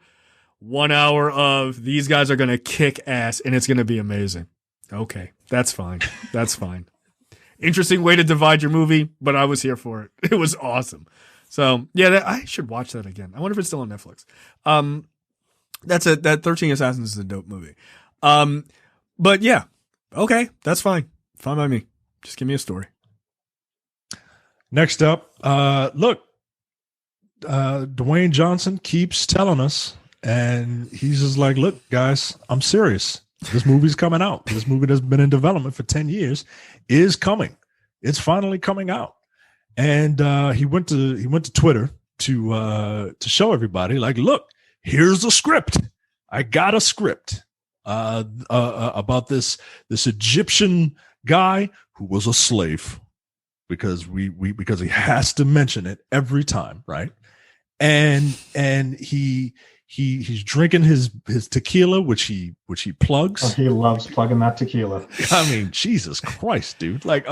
1 hour of these guys are going to kick ass and it's going to be amazing. Okay. That's fine. That's fine. Interesting way to divide your movie, but I was here for it. It was awesome. So yeah, I should watch that again. I wonder if it's still on Netflix. That 13 Assassins is a dope movie. But yeah, okay, that's fine. Fine by me. Just give me a story. Next up, look, Dwayne Johnson keeps telling us, and he's just like, look, guys, I'm serious. This movie's coming out. This movie that's been in development for 10 years is coming. It's finally coming out. And he went to Twitter to show everybody, like, look, here's a script. I got a script about this Egyptian guy who was a slave, because because he has to mention it every time, right? And he's drinking his tequila, which he plugs. Oh, he loves plugging that tequila. I mean, Jesus Christ, dude! Like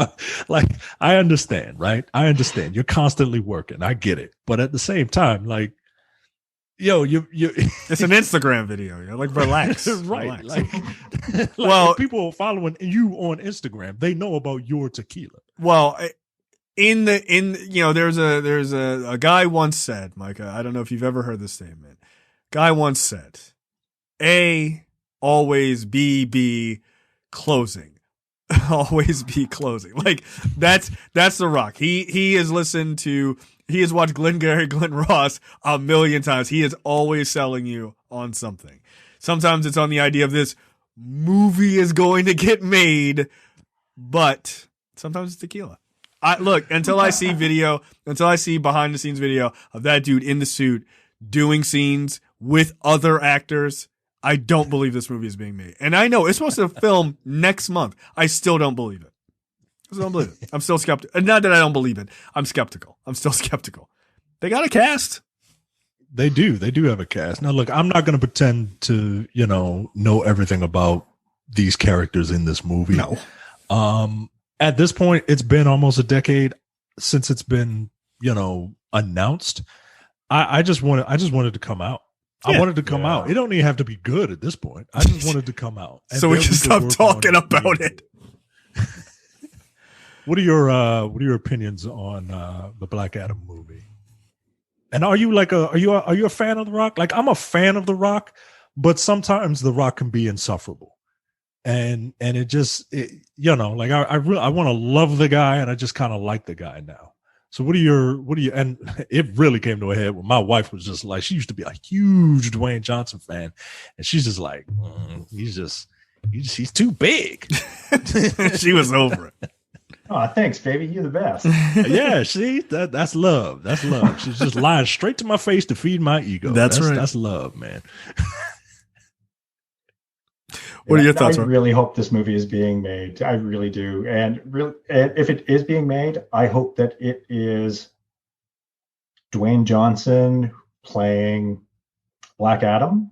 I understand, right? I understand. You're constantly working. I get it, but at the same time, like, yo, you it's an Instagram video. You're like, relax, right? Relax. Like, well, people following you on Instagram, they know about your tequila. Well, there's a guy once said, Micah, I don't know if you've ever heard this statement. Guy once said, A, always B, closing. Always be closing. Like, that's The Rock. He has watched Glengarry Glen Ross a million times. He is always selling you on something. Sometimes it's on the idea of this movie is going to get made, but sometimes it's tequila. Until I see behind the scenes video of that dude in the suit doing scenes with other actors, I don't believe this movie is being made. And I know it's supposed to film next month. I still don't believe it. I'm still skeptical. Not that I don't believe it. I'm skeptical. I'm still skeptical. They got a cast. They do. They do have a cast. Now, look, I'm not going to pretend to, know everything about these characters in this movie. No. At this point, it's been almost a decade since it's been, announced. I just wanted to come out. Yeah. I wanted to come out. It don't even have to be good at this point. I just wanted to come out. So we can stop talking about it. What are your opinions on the Black Adam movie? And are you a fan of The Rock? Like, I'm a fan of The Rock, but sometimes The Rock can be insufferable. And I want to love the guy, and I just kind of like the guy now. So what do you, and it really came to a head when my wife was just like, she used to be a huge Dwayne Johnson fan. And she's just like, he's too big. She was over it. Oh, thanks, baby. You're the best. Yeah, see, that's love. That's love. She's just lying straight to my face to feed my ego. That's right. That's love, man. What are your thoughts? I really hope this movie is being made. I really do. And if it is being made, I hope that it is Dwayne Johnson playing Black Adam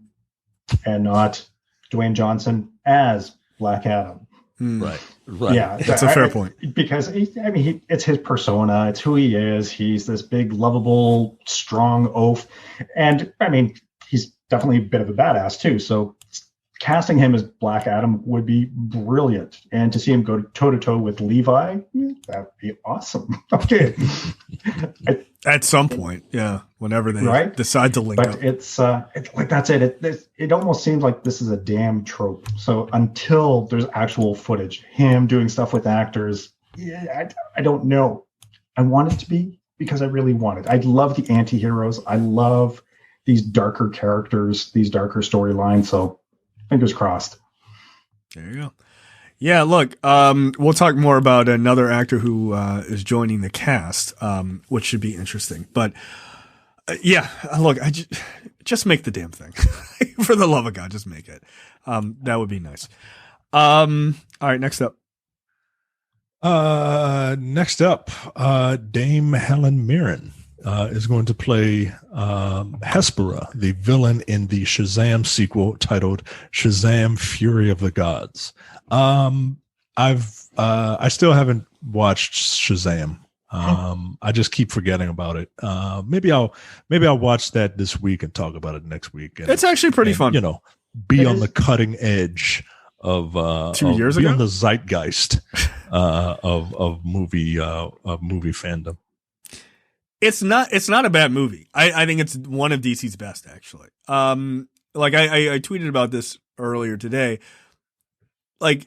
and not Dwayne Johnson as Black Adam. Right. Yeah, that's a fair point. Because it's his persona. It's who he is. He's this big, lovable, strong oaf, and I mean, he's definitely a bit of a badass too. So casting him as Black Adam would be brilliant, and to see him go toe to toe with Levi, that'd be awesome. Okay, at some point, yeah, whenever they decide to link up. But it's like that's it. It almost seems like this is a damn trope. So until there's actual footage, him doing stuff with actors, I don't know. I want it to be because I really want it. I love the anti-heroes. I love these darker characters, these darker storylines. So fingers crossed. There you go. Yeah, look, we'll talk more about another actor who is joining the cast, which should be interesting. But yeah, look, I just make the damn thing. For the love of God, just make it. That would be nice. All right, next up. Dame Helen Mirren is going to play Hespera, the villain in the Shazam sequel titled Shazam: Fury of the Gods. I still haven't watched Shazam. I just keep forgetting about it. Maybe I'll watch that this week and talk about it next week. And, it's actually pretty fun. You know, be on the cutting edge of 2 years ago, on the zeitgeist of movie fandom. It's not a bad movie. I think it's one of DC's best, actually. Like I tweeted about this earlier today. Like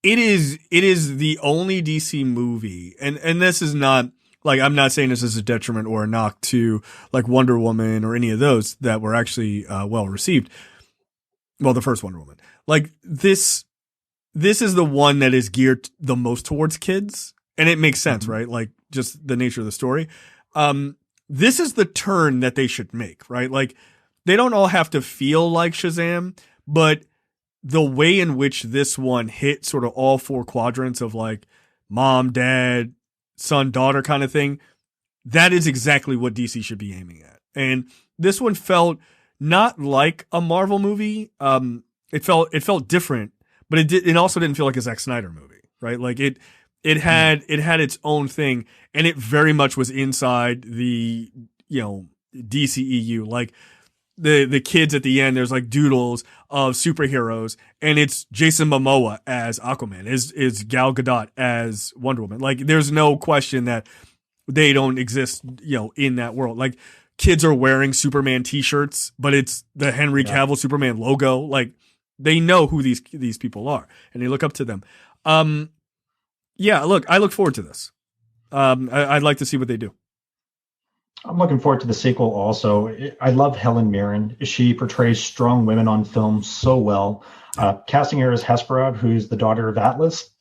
it is the only DC movie, and this is not like, I'm not saying this is a detriment or a knock to like Wonder Woman or any of those that were actually well received. Well, the first Wonder Woman. Like this is the one that is geared the most towards kids, and it makes sense, right? Like just the nature of the story. This is the turn that they should make, right? Like they don't all have to feel like Shazam, but the way in which this one hit sort of all four quadrants of like mom, dad, son, daughter kind of thing, that is exactly what DC should be aiming at. And this one felt not like a Marvel movie. It felt different, but it also didn't feel like a Zack Snyder movie, right? Like it had its own thing, and it very much was inside the, DCEU. Like the kids at the end, there's like doodles of superheroes, and it's Jason Momoa as Aquaman, is Gal Gadot as Wonder Woman. Like there's no question that they don't exist, in that world. Like kids are wearing Superman t-shirts, but it's the Henry Cavill Superman logo. Like they know who these people are, and they look up to them. Yeah, look, I look forward to this. I'd like to see what they do. I'm looking forward to the sequel also. I love Helen Mirren. She portrays strong women on film so well. Casting her as Hespera, who's the daughter of Atlas,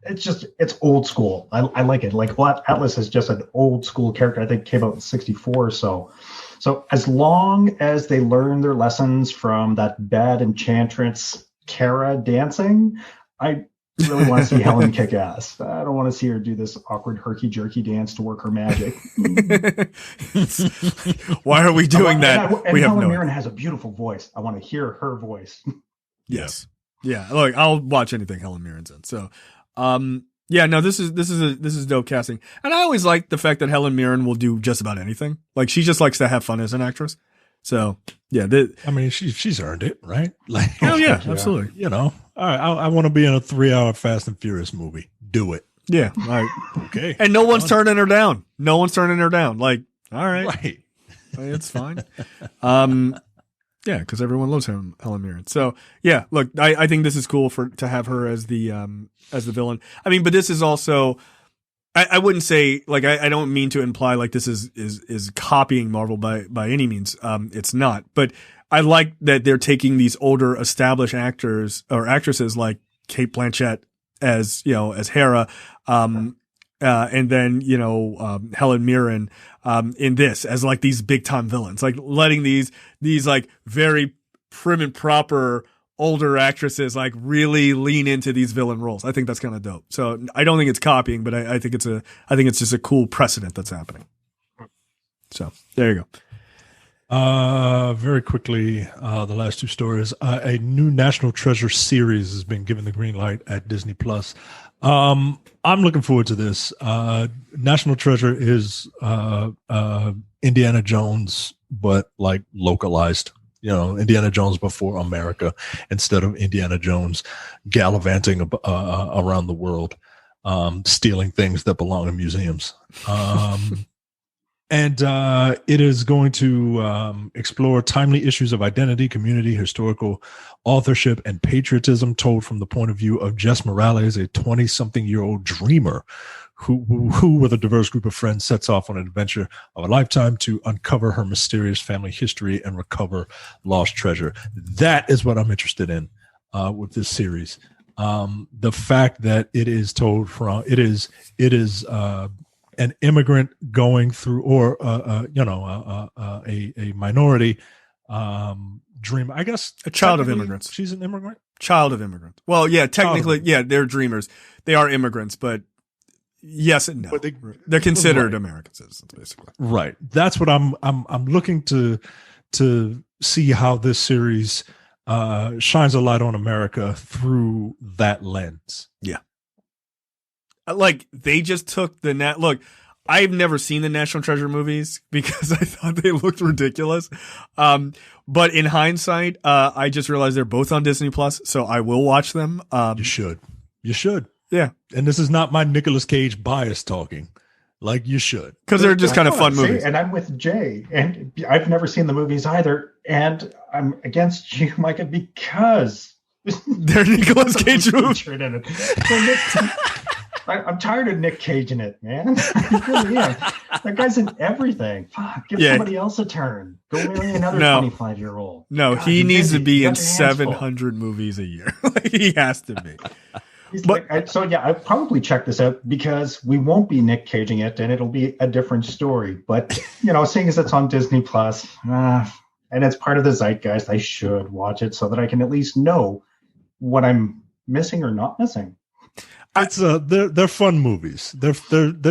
it's old school. I like it. Like, Atlas is just an old school character. I think came out in 1964 or so. So as long as they learn their lessons from that bad enchantress Kara dancing, I really want to see Helen kick ass. I don't want to see her do this awkward herky-jerky dance to work her magic. Why are we doing that? And Helen Mirren has a beautiful voice. I want to hear her voice. Yes. Yeah. Look, I'll watch anything Helen Mirren's in. So, no, this is dope casting. And I always like the fact that Helen Mirren will do just about anything. Like she just likes to have fun as an actress. So yeah, I mean, she's earned it, right? Like, oh yeah, absolutely. All right, I want to be in a 3-hour Fast and Furious movie. Do it. Yeah. All right. Okay. And no one's turning her down. Like, all right. It's fine. Yeah, because everyone loves Helen Mirren. So yeah, look, I think this is cool to have her as the villain. I mean, but this is also, I wouldn't say, like, I don't mean to imply like this is copying Marvel by any means. It's not, but I like that they're taking these older established actors or actresses like Cate Blanchett as Hera, and then, Helen Mirren, in this as like these big time villains, like letting these like very prim and proper older actresses like really lean into these villain roles. I think that's kind of dope. So I don't think it's copying, but I think it's just a cool precedent that's happening. So there you go. Very quickly, the last two stories. A new National Treasure series has been given the green light at Disney Plus. I'm looking forward to this. National Treasure is Indiana Jones, but like localized. You know, Indiana Jones before America, instead of Indiana Jones gallivanting around the world, stealing things that belong in museums. And it is going to explore timely issues of identity, community, historical authorship, and patriotism, told from the point of view of Jess Morales, a 20-something-year-old dreamer who, with a diverse group of friends, sets off on an adventure of a lifetime to uncover her mysterious family history and recover lost treasure. That is what I'm interested in with this series. The fact that it is told from it is an immigrant going through, or a minority dream. I guess a child of immigrants. She's an immigrant. Child of immigrants. Well, yeah, technically, yeah, they're dreamers. They are immigrants, but yes and no. But they're considered American citizens, basically. Right. That's what I'm looking to see how this series shines a light on America through that lens. Yeah. Like, they just took the look, I've never seen the National Treasure movies because I thought they looked ridiculous. But in hindsight, I just realized they're both on Disney Plus, so I will watch them. You should. Yeah. And this is not my Nicolas Cage bias talking. Like, you should. Because they're just kind of fun movies. And I'm with Jay, and I've never seen the movies either. And I'm against you, Micah, because they're Nicolas Cage movies. I'm tired of Nick Cage in it, man. Really am. That guy's in everything. Fuck, give somebody else a turn. Go marry another 25-year-old. No, God, he needs to be in 700 movies a year. He has to be. I'd probably check this out because we won't be Nick Caging it, and it'll be a different story. But, seeing as it's on Disney Plus, and it's part of the zeitgeist, I should watch it so that I can at least know what I'm missing or not missing. It's they're fun movies. They're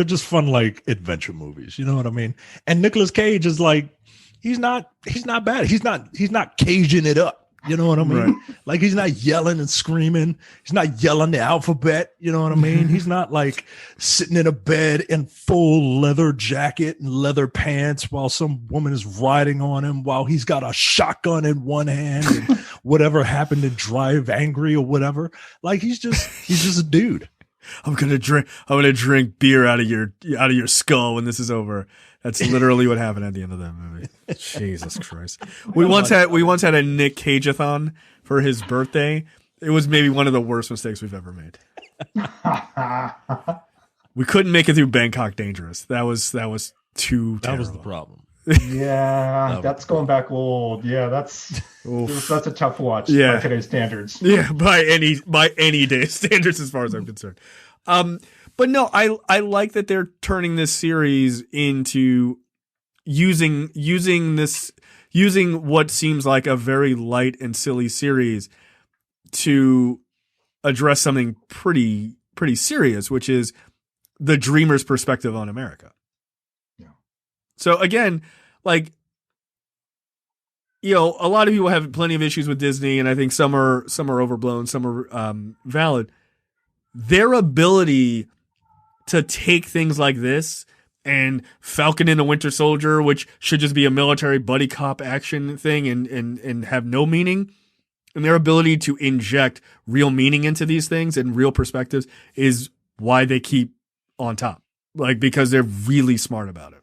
just fun, like, adventure movies. You know what I mean? And Nicolas Cage is like, he's not bad. He's not caging it up. You know what I mean? Right. Like, he's not yelling and screaming. He's not yelling the alphabet. You know what I mean? He's not like sitting in a bed in full leather jacket and leather pants while some woman is riding on him while he's got a shotgun in one hand and whatever happened to drive angry or whatever. Like, he's just a dude. I'm gonna drink beer out of your skull when this is over. That's literally what happened at the end of that movie. Jesus Christ. We once had a Nick Cage-a-thon for his birthday. It was maybe one of the worst mistakes we've ever made. We couldn't make it through Bangkok Dangerous. That was too terrible. That was the problem. Yeah, that's going back old. Yeah, that's a tough watch by today's standards. Yeah, by any day's standards, as far as I'm concerned. But no, I like that they're turning this series into using what seems like a very light and silly series to address something pretty serious, which is the dreamer's perspective on America. Yeah. So again, like, a lot of people have plenty of issues with Disney, and I think some are overblown, some are valid. Their ability to take things like this and Falcon and the Winter Soldier, which should just be a military buddy cop action thing and have no meaning, and their ability to inject real meaning into these things and real perspectives is why they keep on top. Like, because they're really smart about it.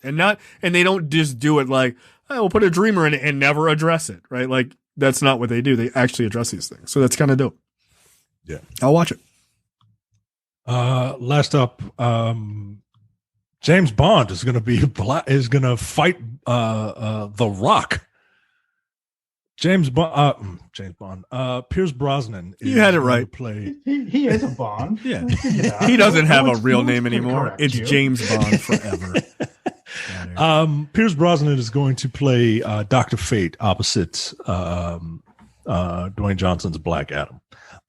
And they don't just do it like, oh, we'll put a dreamer in it and never address it, right? Like, that's not what they do. They actually address these things. So that's kind of dope. Yeah. I'll watch it. Last up, James Bond is going to fight The Rock. James Bond. Pierce Brosnan. You had it right. He is a Bond. Yeah. He doesn't have a real name anymore. It's James Bond forever. Pierce Brosnan is going to play Dr. Fate opposite Dwayne Johnson's Black Adam.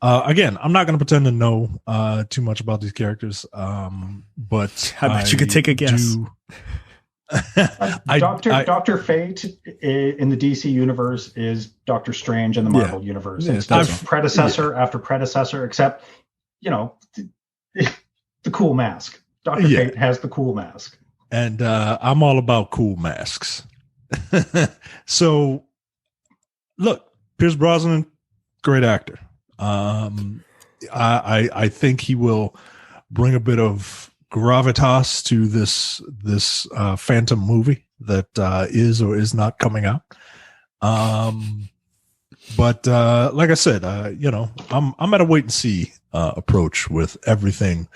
Again, I'm not going to pretend to know too much about these characters, but I bet you could take a guess. Doctor Fate in the DC universe is Doctor Strange in the Marvel universe. Yeah, it's just predecessor after predecessor, except the cool mask. Doctor Fate has the cool mask, and I'm all about cool masks. So, look, Pierce Brosnan, great actor. I think he will bring a bit of gravitas to this Phantom movie that is or is not coming out. But like I said, I'm at a wait and see approach with everything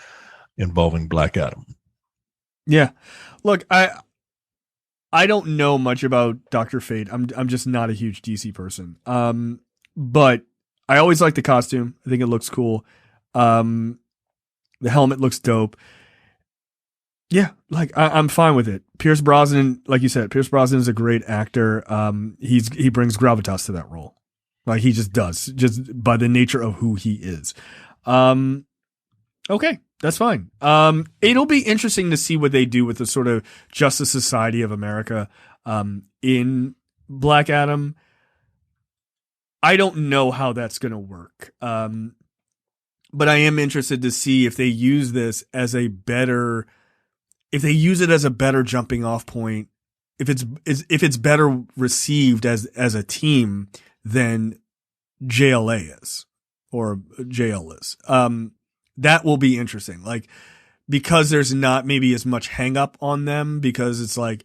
involving Black Adam. Yeah, look, I don't know much about Dr. Fate. I'm just not a huge DC person. But I always like the costume. I think it looks cool. The helmet looks dope. Yeah, like I'm fine with it. Pierce Brosnan, like you said, Pierce Brosnan is a great actor. He brings gravitas to that role. Like he just does, just by the nature of who he is. Okay, that's fine. It'll be interesting to see what they do with the sort of Justice Society of America in Black Adam. I don't know how that's going to work. But I am interested to see if they use this as a better, if they use it as a better jumping off point, if it's better received as a team than JLA is or JL is. That will be interesting. Like, because there's not maybe as much hang up on them, because it's like,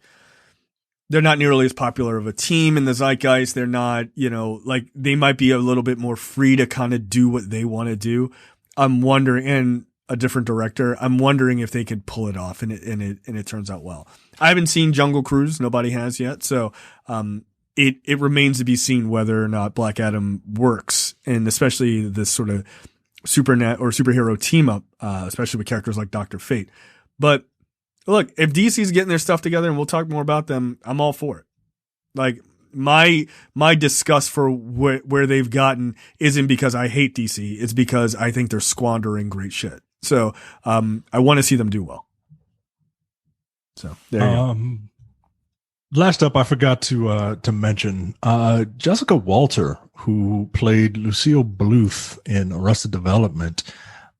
they're not nearly as popular of a team in the zeitgeist. They're not, like they might be a little bit more free to kind of do what they want to do. I'm wondering, and a different director, I'm wondering if they could pull it off and it turns out well. I haven't seen Jungle Cruise. Nobody has yet. So, it remains to be seen whether or not Black Adam works, and especially this sort of superhero team up, especially with characters like Dr. Fate. But look, if DC's getting their stuff together, and we'll talk more about them, I'm all for it. Like my disgust for where they've gotten isn't because I hate DC. It's because I think they're squandering great shit. So, I want to see them do well. So there you go. Last up, I forgot to mention Jessica Walter, who played Lucille Bluth in Arrested Development,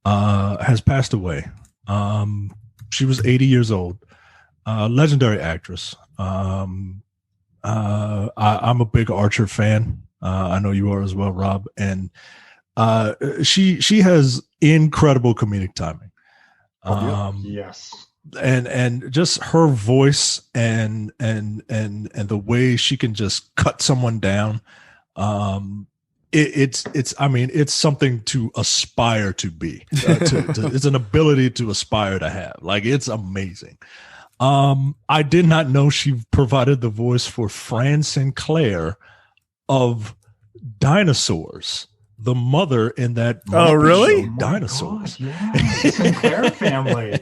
has passed away. She was 80 years old, legendary actress. I'm a big Archer fan. I know you are as well, Rob. And she has incredible comedic timing. Yes. And just her voice and the way she can just cut someone down. It's something to aspire to be. It's an ability to aspire to have. Like, it's amazing. I did not know she provided the voice for Fran Sinclair of Dinosaurs, the mother in that. Oh, really? Show, Dinosaurs. God, yeah, the Sinclair family.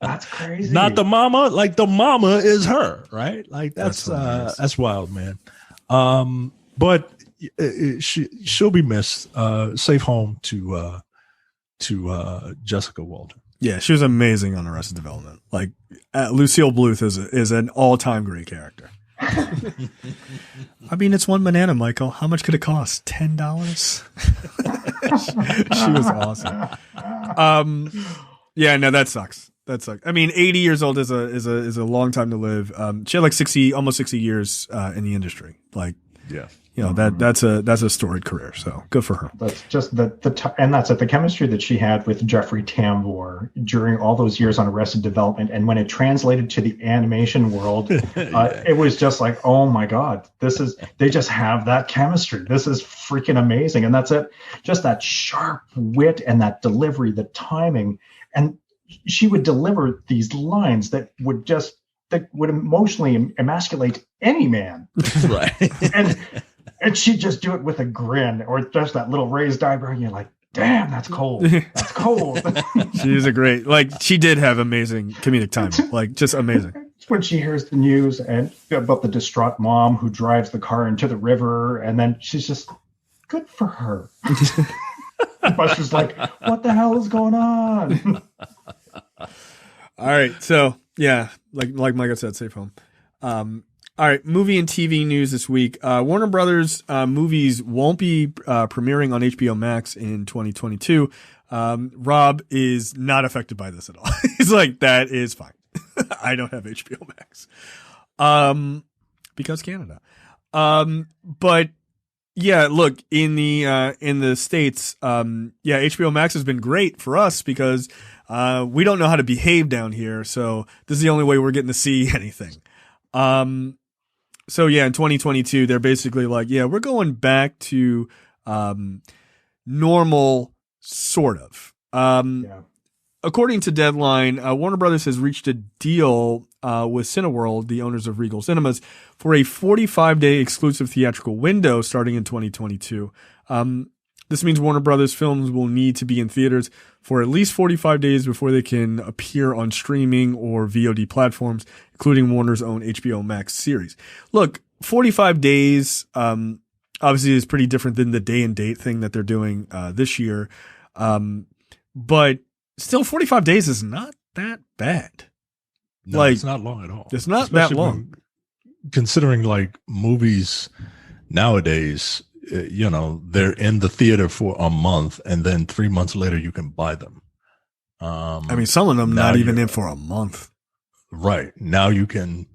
That's crazy. Not the mama. Like, the mama is her, right? Like, that's wild, man. But she'll be missed. Safe home to Jessica Walter. Yeah, she was amazing on Arrested Development. Like, Lucille Bluth is an all-time great character. I mean, it's one banana, Michael. How much could it cost? $10? She was awesome. Yeah, no, that sucks. That sucks. I mean, 80 years old is a long time to live. She had like almost 60 years in the industry. Like, yeah. That's a storied career. So good for her. That's just and that's it. The chemistry that she had with Jeffrey Tambor during all those years on Arrested Development, and when it translated to the animation world, it was just like, oh my God, they just have that chemistry. This is freaking amazing. And that's it. Just that sharp wit and that delivery, the timing, and she would deliver these lines that would emotionally emasculate any man. Right. And she'd just do it with a grin or just that little raised eyebrow. And you're like, damn, that's cold. That's cold. She's she did have amazing comedic timing. Like, just amazing. When she hears the news and about the distraught mom who drives the car into the river, and then she's just, good for her. Buster's like, what the hell is going on? All right. So Yeah, like Micah said, safe home. All right, movie and TV news this week. Warner Brothers movies won't be premiering on HBO Max in 2022. Rob is not affected by this at all. He's like, that is fine. I don't have HBO Max. Because Canada. But yeah, look, in the States, HBO Max has been great for us because we don't know how to behave down here, so this is the only way we're getting to see anything. So yeah, in 2022, they're basically like, yeah, we're going back to normal, sort of. According to Deadline, Warner Brothers has reached a deal with Cineworld, the owners of Regal Cinemas, for a 45-day exclusive theatrical window starting in 2022. This means Warner Brothers films will need to be in theaters for at least 45 days before they can appear on streaming or VOD platforms, including Warner's own HBO Max series. Look, 45 days obviously is pretty different than the day and date thing that they're doing this year. But still, 45 days is not that bad. No, it's not long at all. It's not that long. Considering like movies nowadays, they're in the theater for a month and then 3 months later you can buy them. I mean, some of them not even in for a month. Right. Now you can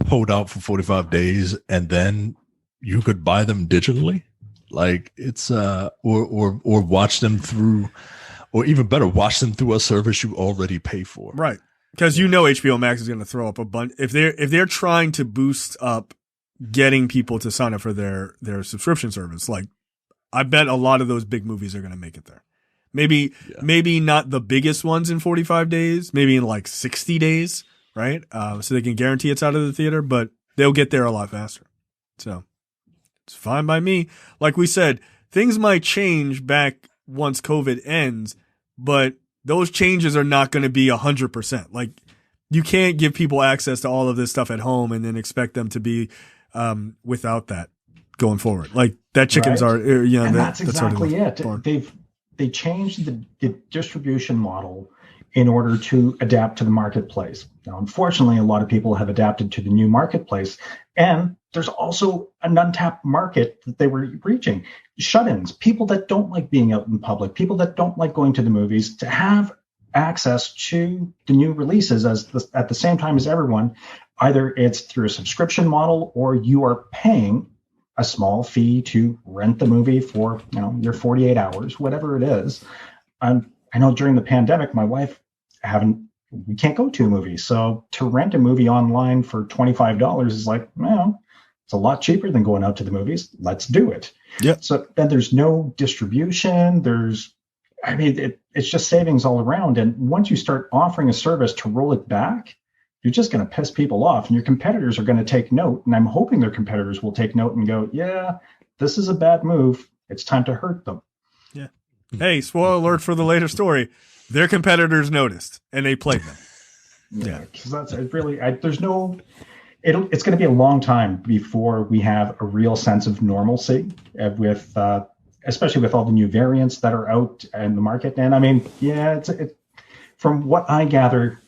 hold out for 45 days and then you could buy them digitally. Like it's, or watch them through, or even better, watch them through a service you already pay for. Right. Because HBO Max is going to throw up a bunch. If they're trying to boost up getting people to sign up for their subscription service, like I bet a lot of those big movies are going to make it there. Maybe not the biggest ones in 45 days, maybe in like 60 days, right? So they can guarantee it's out of the theater, but they'll get there a lot faster. So it's fine by me. Like we said, things might change back once COVID ends, but those changes are not going to be 100%. Like you can't give people access to all of this stuff at home and then expect them to be without that going forward. Like that chickens right. are, and that's exactly it. They changed the distribution model in order to adapt to the marketplace. Now, unfortunately, a lot of people have adapted to the new marketplace, and there's also an untapped market that they were reaching. Shut-ins, people that don't like being out in public, people that don't like going to the movies, to have access to the new releases at the same time as everyone. Either it's through a subscription model or you are paying a small fee to rent the movie for your 48 hours, whatever it is. I know during the pandemic, my wife we can't go to a movie. So to rent a movie online for $25 is like, it's a lot cheaper than going out to the movies. Let's do it. Yeah. So then there's no distribution. It's just savings all around. And once you start offering a service to roll it back, you're just going to piss people off, and your competitors are going to take note. And I'm hoping their competitors will take note and go, yeah, this is a bad move. It's time to hurt them. Yeah. Hey, spoiler alert for the later story. Their competitors noticed and they played them. Yeah. Because that's really, it's going to be a long time before we have a real sense of normalcy with, especially with all the new variants that are out in the market. And I mean, from what I gather,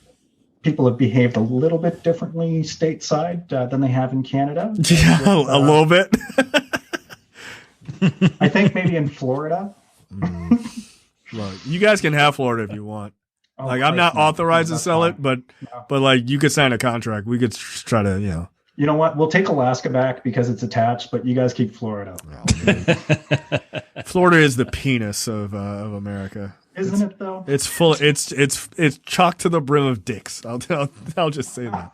people have behaved a little bit differently stateside than they have in Canada. Yeah, a little bit. I think maybe in Florida. Look, you guys can have Florida if you want. I'm not authorized to sell it, but like you could sign a contract. We could try to, You know what? We'll take Alaska back because it's attached, but you guys keep Florida. Florida is the penis of America. Isn't it though? It's full. It's chock to the brim of dicks. I'll just say that.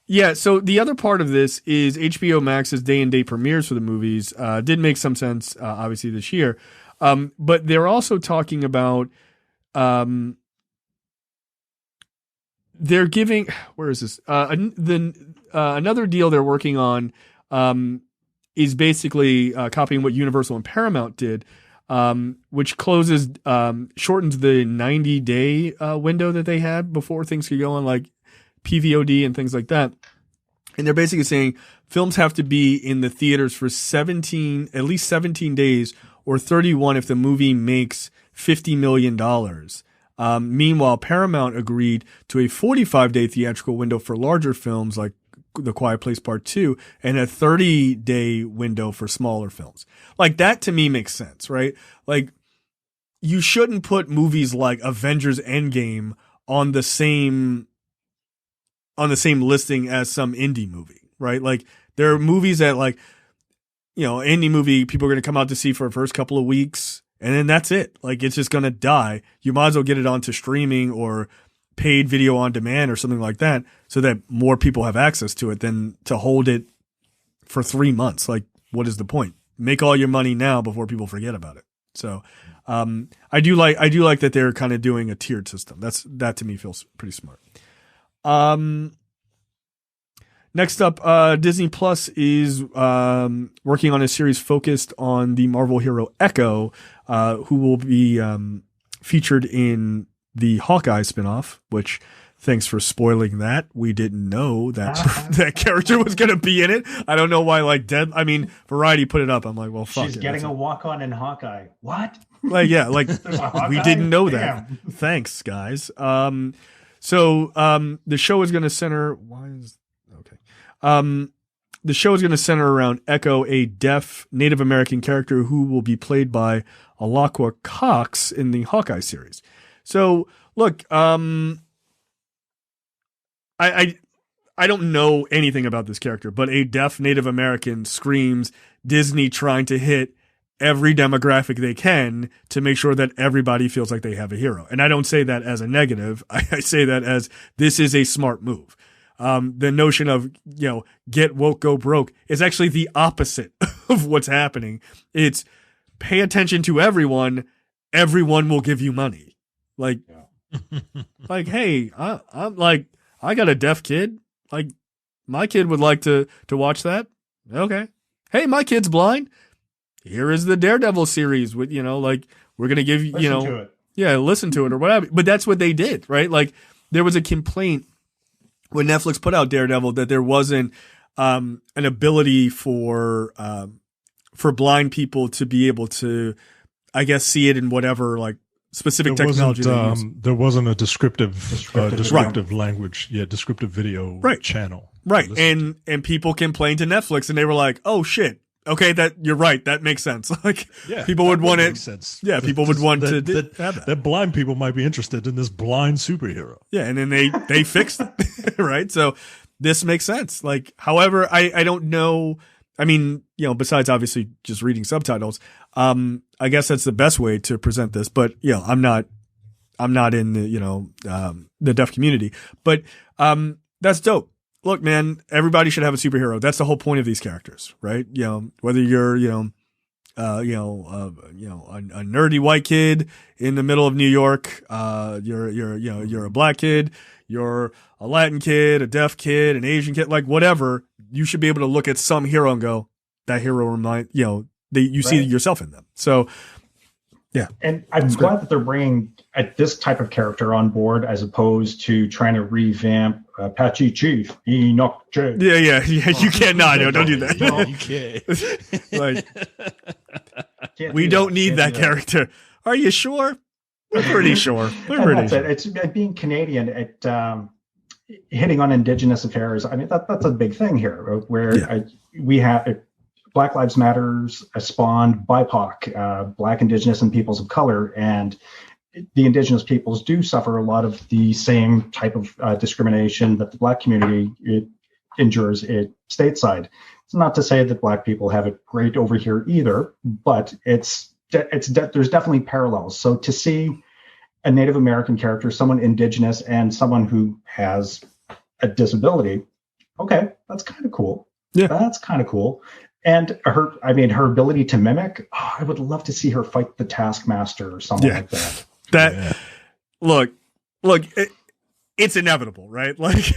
Yeah. So the other part of this is HBO Max's day and date premieres for the movies. Did make some sense, obviously this year, but they're also talking about. They're giving. Where is this? Another deal they're working on is basically copying what Universal and Paramount did. Which shortens the 90-day window that they had before things could go on like PVOD and things like that. And they're basically saying films have to be in the theaters for at least 17 days or 31 if the movie makes $50 million Meanwhile, Paramount agreed to a 45-day theatrical window for larger films like The Quiet Place Part 2 and a 30-day window for smaller films. Like, that to me makes sense, right? Like, you shouldn't put movies like Avengers Endgame on the same listing as some indie movie, right? Like, there are movies that, like, you know, indie movie people are going to come out to see for the first couple of weeks, and then that's it. Like, it's just going to die. You might as well get it onto streaming or paid video on demand or something like that so that more people have access to it than to hold it for 3 months. Like, what is the point? Make all your money now before people forget about it. So, I do like that they're kind of doing a tiered system. That to me feels pretty smart. Next up, Disney Plus is working on a series focused on the Marvel hero Echo, who will be featured in the Hawkeye spinoff, which, thanks for spoiling that. We didn't know that that character was going to be in it. I don't know why, like, Variety put it up. I'm like, well, fuck it. She's getting a walk-on in Hawkeye. What? Like, yeah, like, we didn't know that. Thanks, guys. The show is going to center... the show is going to center around Echo, a deaf Native American character who will be played by Alaqua Cox in the Hawkeye series. So, look, I don't know anything about this character, but a deaf Native American screams Disney trying to hit every demographic they can to make sure that everybody feels like they have a hero. And I don't say that as a negative. I say that as this is a smart move. The notion of, you know, get woke, go broke is actually the opposite of what's happening. It's pay attention to everyone. Everyone will give you money. Like, like, hey, I'm like, I got a deaf kid. Like, my kid would like to watch that. Okay. Hey, my kid's blind. Here is the Daredevil series with, you know, like, we're going to give you, listen to it. Yeah, listen to it or whatever. But that's what they did, right? Like, there was a complaint when Netflix put out Daredevil that there wasn't an ability for blind people to be able to, I guess, see it in whatever, like, specific technology they use. There wasn't a descriptive language, descriptive video channel. Right. And people complained to Netflix and they were like, oh shit. Okay, that you're right. That makes sense. Like, people would want it. Sense. Yeah, people would want to have that. That blind people might be interested in this blind superhero. Yeah, and then they fixed it, right? So this makes sense. Like, however, I don't know. I mean, you know, besides obviously just reading subtitles, I guess that's the best way to present this. But you know, I'm not in the, you know, the deaf community. But that's dope. Look, man, everybody should have a superhero. That's the whole point of these characters, right? You know, whether you're, a nerdy white kid in the middle of New York, you're a black kid, you're a Latin kid, a deaf kid, an Asian kid, like whatever, you should be able to look at some hero and go, that hero you see yourself in them. So, yeah. And I'm glad that they're bringing this type of character on board as opposed to trying to revamp Apache Chief, Enoch J. Yeah. You cannot. Don't do that. Like, we don't need that character. Are you sure? We're pretty sure. It's being Canadian at hitting on Indigenous affairs. I mean, that's a big thing here, where we have Black Lives Matters spawned BIPOC, Black, Indigenous, and peoples of color, and the Indigenous peoples do suffer a lot of the same type of discrimination that the Black community endures stateside. It's not to say that Black people have it great over here either, but there's definitely parallels. So to see a Native American character, someone Indigenous, and someone who has a disability, okay, that's kind of cool. Yeah, that's kind of cool. And her ability to mimic, I would love to see her fight the Taskmaster or something like that. Look, it's inevitable, right? Like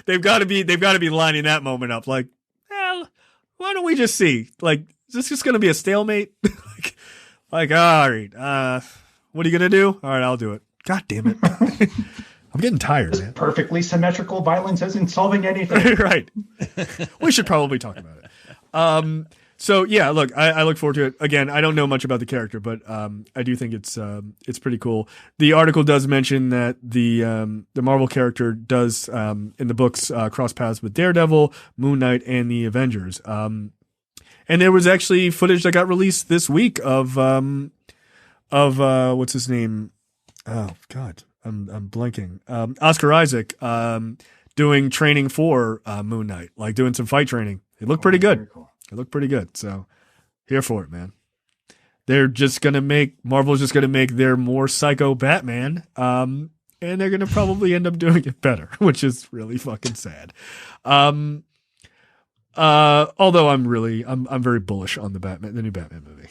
they've got to be lining that moment up. Like, why don't we just see? Like, is this just going to be a stalemate? like, all right, what are you going to do? All right, I'll do it. God damn it. I'm getting tired, man. Perfectly symmetrical violence isn't solving anything. Right. We should probably talk about it. So yeah, look, I look forward to it. Again, I don't know much about the character, but I do think it's pretty cool. The article does mention that the Marvel character does in the books cross paths with Daredevil, Moon Knight, and the Avengers. And there was actually footage that got released this week of what's his name? Oh God, I'm blanking. Oscar Isaac doing training for Moon Knight, like doing some fight training. It looked pretty good. Cool. It looked pretty good. So here for it, man. Marvel's just going to make their more psycho Batman. And they're going to probably end up doing it better, which is really fucking sad. Although I'm very bullish on the new Batman movie.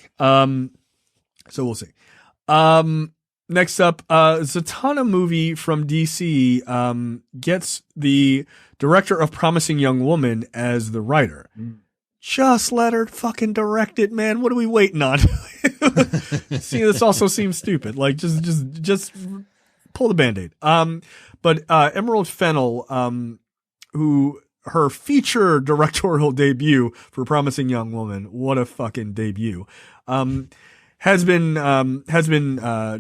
So we'll see. Next up, Zatanna movie from DC, gets the director of Promising Young Woman as the writer. Just let her fucking direct it, man. What are we waiting on? See, this also seems stupid. Like, just pull the Band-Aid. But Emerald Fennell, who her feature directorial debut for Promising Young Woman, what a fucking debut, has been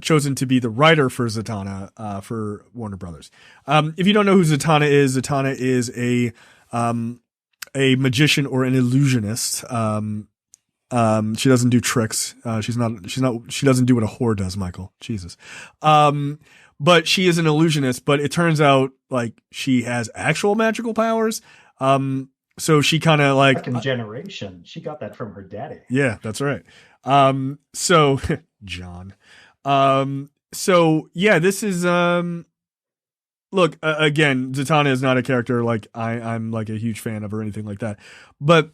chosen to be the writer for Zatanna, for Warner Brothers. If you don't know who Zatanna is a magician or an illusionist. She doesn't do tricks. She doesn't do what a whore does, Michael. Jesus. But she is an illusionist, but it turns out like she has actual magical powers. So she kind of like second generation. She got that from her daddy. Yeah, that's right. So John. So yeah, this is, look, again, Zatanna is not a character like I'm like a huge fan of or anything like that. But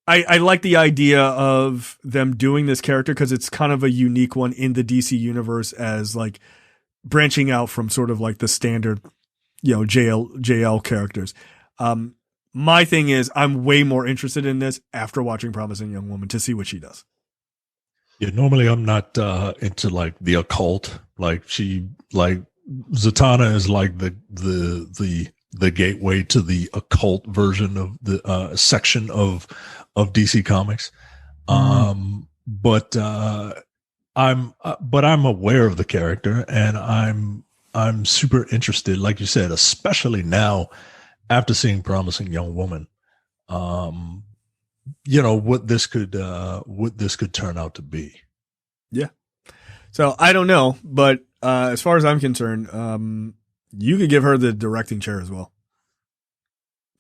I like the idea of them doing this character because it's kind of a unique one in the DC universe as like branching out from sort of like the standard, JL characters. My thing is I'm way more interested in this after watching Promising Young Woman to see what she does. Yeah, normally I'm not into like the occult. Like Zatanna is like the gateway to the occult version of the section of DC Comics. But I'm aware of the character and I'm super interested, like you said, especially now after seeing Promising Young Woman. What this could turn out to be. Yeah. So I don't know, but as far as I'm concerned, you could give her the directing chair as well.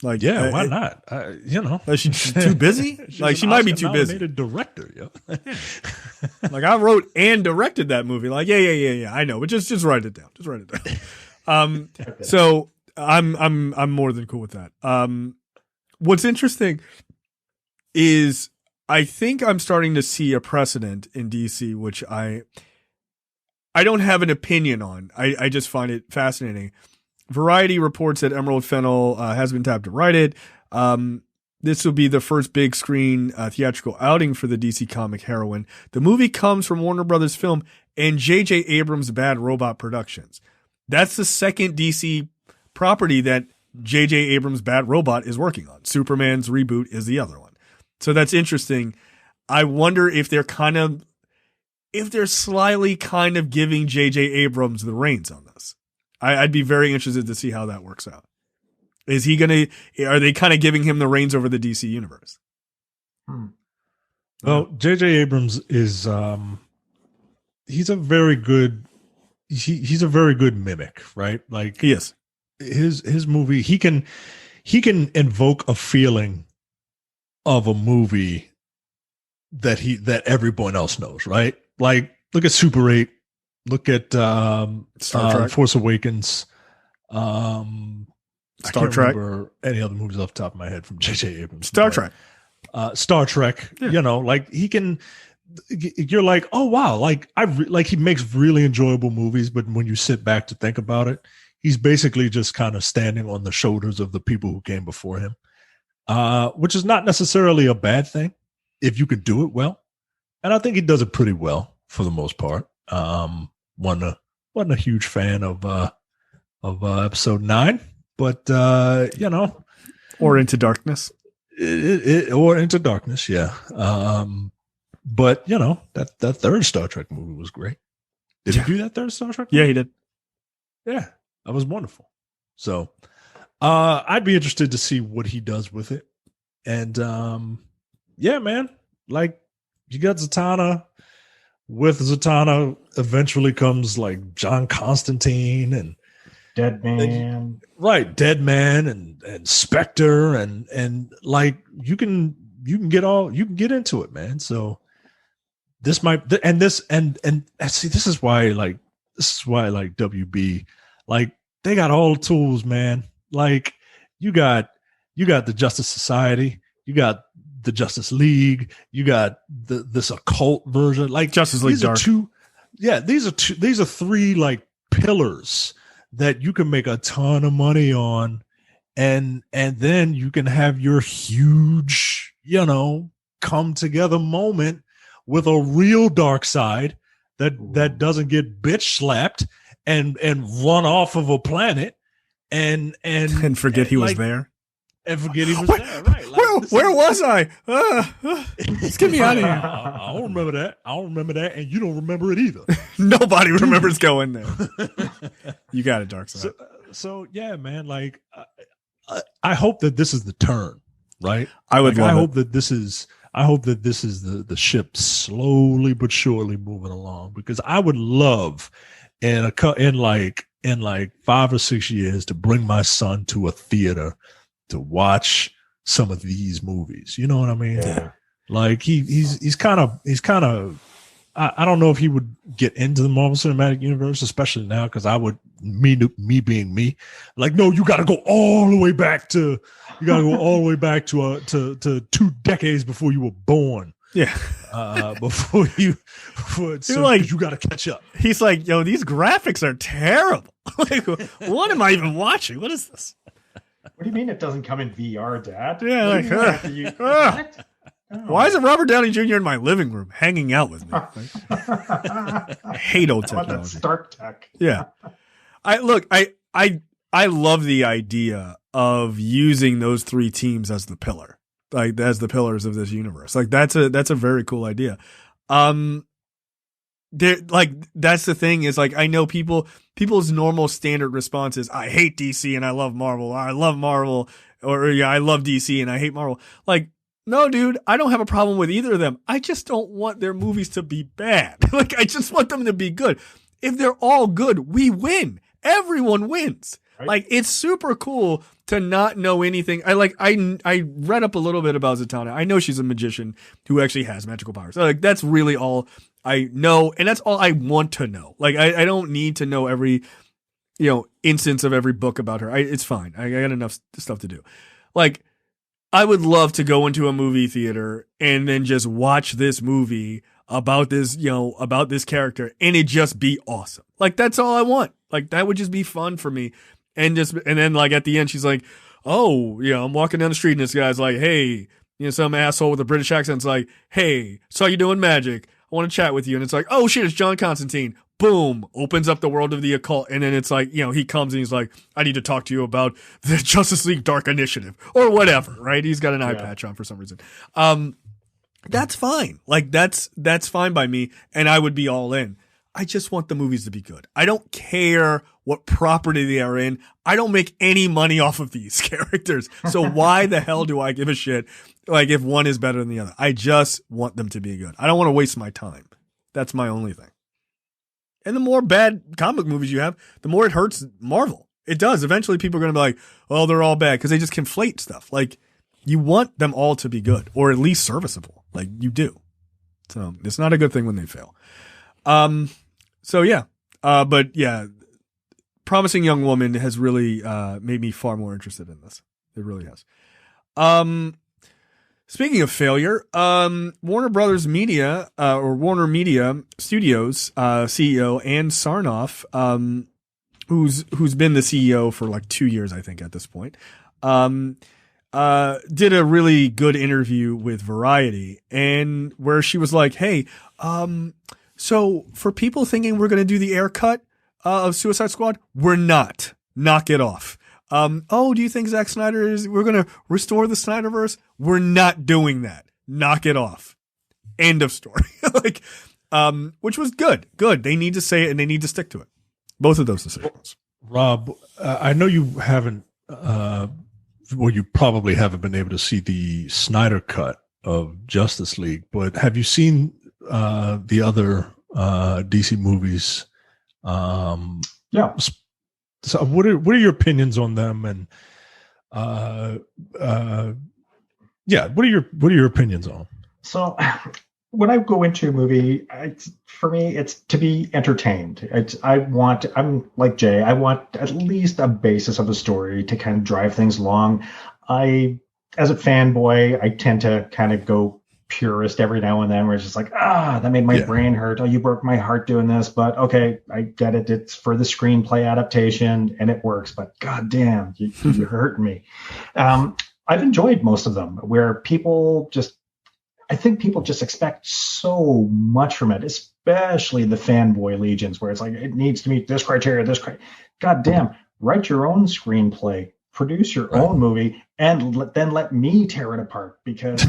Like, yeah, why not? She's too busy. Like, she might be too busy. Director, yeah. Like, I wrote and directed that movie. Like, yeah. I know, but just write it down. Just write it down. So I'm more than cool with that. What's interesting is I think I'm starting to see a precedent in DC, which I don't have an opinion on. I just find it fascinating. Variety reports that Emerald Fennell has been tapped to write it. This will be the first big screen theatrical outing for the DC comic heroine. The movie comes from Warner Brothers Film and J.J. Abrams' Bad Robot Productions. That's the second DC property that J.J. Abrams' Bad Robot is working on. Superman's reboot is the other one. So that's interesting. I wonder if they're slyly kind of giving J.J. Abrams the reins on this. I'd be very interested to see how that works out. Are they kind of giving him the reins over the DC universe? Well, J.J. Abrams is, he's a very good mimic, right? Like he is. His movie, he can invoke a feeling of a movie that everyone else knows, right? Like look at Super 8, look at Star Trek, Force Awakens, Star Trek, remember any other movies off the top of my head from J.J. Abrams. Star Trek. Yeah. Like he can. You're like, oh wow, like he makes really enjoyable movies, but when you sit back to think about it, he's basically just kind of standing on the shoulders of the people who came before him, which is not necessarily a bad thing if you could do it well. And I think he does it pretty well for the most part. Wasn't a huge fan of episode 9, but or Into Darkness. Or Into Darkness, yeah. But you know, that third Star Trek movie was great. Did he do that third Star Trek movie? Yeah, he did. Yeah, that was wonderful. So I'd be interested to see what he does with it. And yeah, man, like you got Zatanna. With Zatanna eventually comes like John Constantine and Dead Man. Dead Man and Spectre and like you can get into it, man. So this might and see this is why like WB, like they got all the tools, man. Like you got the Justice Society, you got the Justice League, you got this occult version, like Justice League Dark. These are three like pillars that you can make a ton of money on, and then you can have your huge, you know, come together moment with a real dark side that doesn't get bitch slapped and run off of a planet and forget he was there. And forget he was there, right? Like, where was I? Let's get me out of here. I don't remember that. I don't remember that, and you don't remember it either. Nobody remembers going there. You got it, Dark Side. So yeah, man. Like, I hope that this is the turn, right? I hope that this is the ship slowly but surely moving along, because I would love in 5 or 6 years to bring my son to a theater to watch some of these movies. You know what I mean? Yeah. Like he's kind of I don't know if he would get into the Marvel Cinematic Universe, especially now, because I would, me being me, like, no, you got to go all the way back to 2 decades before you were born. Yeah. Before you got to catch up. He's like, yo, these graphics are terrible. Like, what am I even watching? What is this? What do you mean it doesn't come in VR, Dad? Yeah, like, why isn't Robert Downey Jr. in my living room hanging out with me? I hate old technology. That Stark tech. Yeah. I love the idea of using those three teams as the pillar, like as the pillars of this universe. Like that's a very cool idea. That's the thing is, like, I know people's normal standard response is, I hate DC and I love Marvel. Or I love Marvel, or yeah, I love DC and I hate Marvel. Like, no, dude, I don't have a problem with either of them. I just don't want their movies to be bad. Like, I just want them to be good. If they're all good, we win. Everyone wins. Right. Like, it's super cool to not know anything. I read up a little bit about Zatanna. I know she's a magician who actually has magical powers. So, like, that's really all I know, and that's all I want to know. Like, I don't need to know every, instance of every book about her. It's fine. I got enough stuff to do. Like, I would love to go into a movie theater and then just watch this movie about this, about this character, and it just be awesome. Like, that's all I want. Like, that would just be fun for me. And then like at the end, she's like, oh, I'm walking down the street and this guy's like, hey, some asshole with a British accent's like, hey, saw you doing magic. I want to chat with you. And it's like, oh shit, it's John Constantine. Boom. Opens up the world of the occult. And then it's like, he comes and he's like, I need to talk to you about the Justice League Dark Initiative or whatever, right? He's got an eye patch on for some reason. That's fine. Like, that's fine by me. And I would be all in. I just want the movies to be good. I don't care what property they are in. I don't make any money off of these characters. So why the hell do I give a shit, like, if one is better than the other? I just want them to be good. I don't want to waste my time. That's my only thing. And the more bad comic movies you have, the more it hurts Marvel. It does. Eventually people are going to be like, oh, they're all bad, because they just conflate stuff. Like, you want them all to be good, or at least serviceable. Like, you do. So it's not a good thing when they fail. So yeah, but yeah, Promising Young Woman has really made me far more interested in this. It really has. Speaking of failure, Warner Brothers Media or Warner Media Studios CEO Ann Sarnoff, who's been the CEO for like 2 years, I think, at this point, did a really good interview with Variety, and where she was like, hey, so for people thinking we're going to do the air cut of Suicide Squad, we're not. Knock it off. Oh, do you think Zack Snyder we're going to restore the Snyderverse? We're not doing that. Knock it off. End of story. Like, which was good. Good. They need to say it and they need to stick to it. Both of those decisions. Rob, I know you haven't, you probably haven't been able to see the Snyder cut of Justice League, but have you seen the other DC movies? Yeah. So what are your opinions on them? And what are your opinions on them? So when I go into a movie, for me, it's to be entertained. I'm like Jay. I want at least a basis of a story to kind of drive things along. As a fanboy, I tend to kind of go purist every now and then, where it's just like, that made my brain hurt. Oh, you broke my heart doing this, but okay, I get it. It's for the screenplay adaptation and it works, but goddamn, you're hurting me. I've enjoyed most of them, where I think people just expect so much from it, especially the fanboy legions, where it's like, it needs to meet this criteria, God damn, write your own screenplay, produce your own movie, and then let me tear it apart, because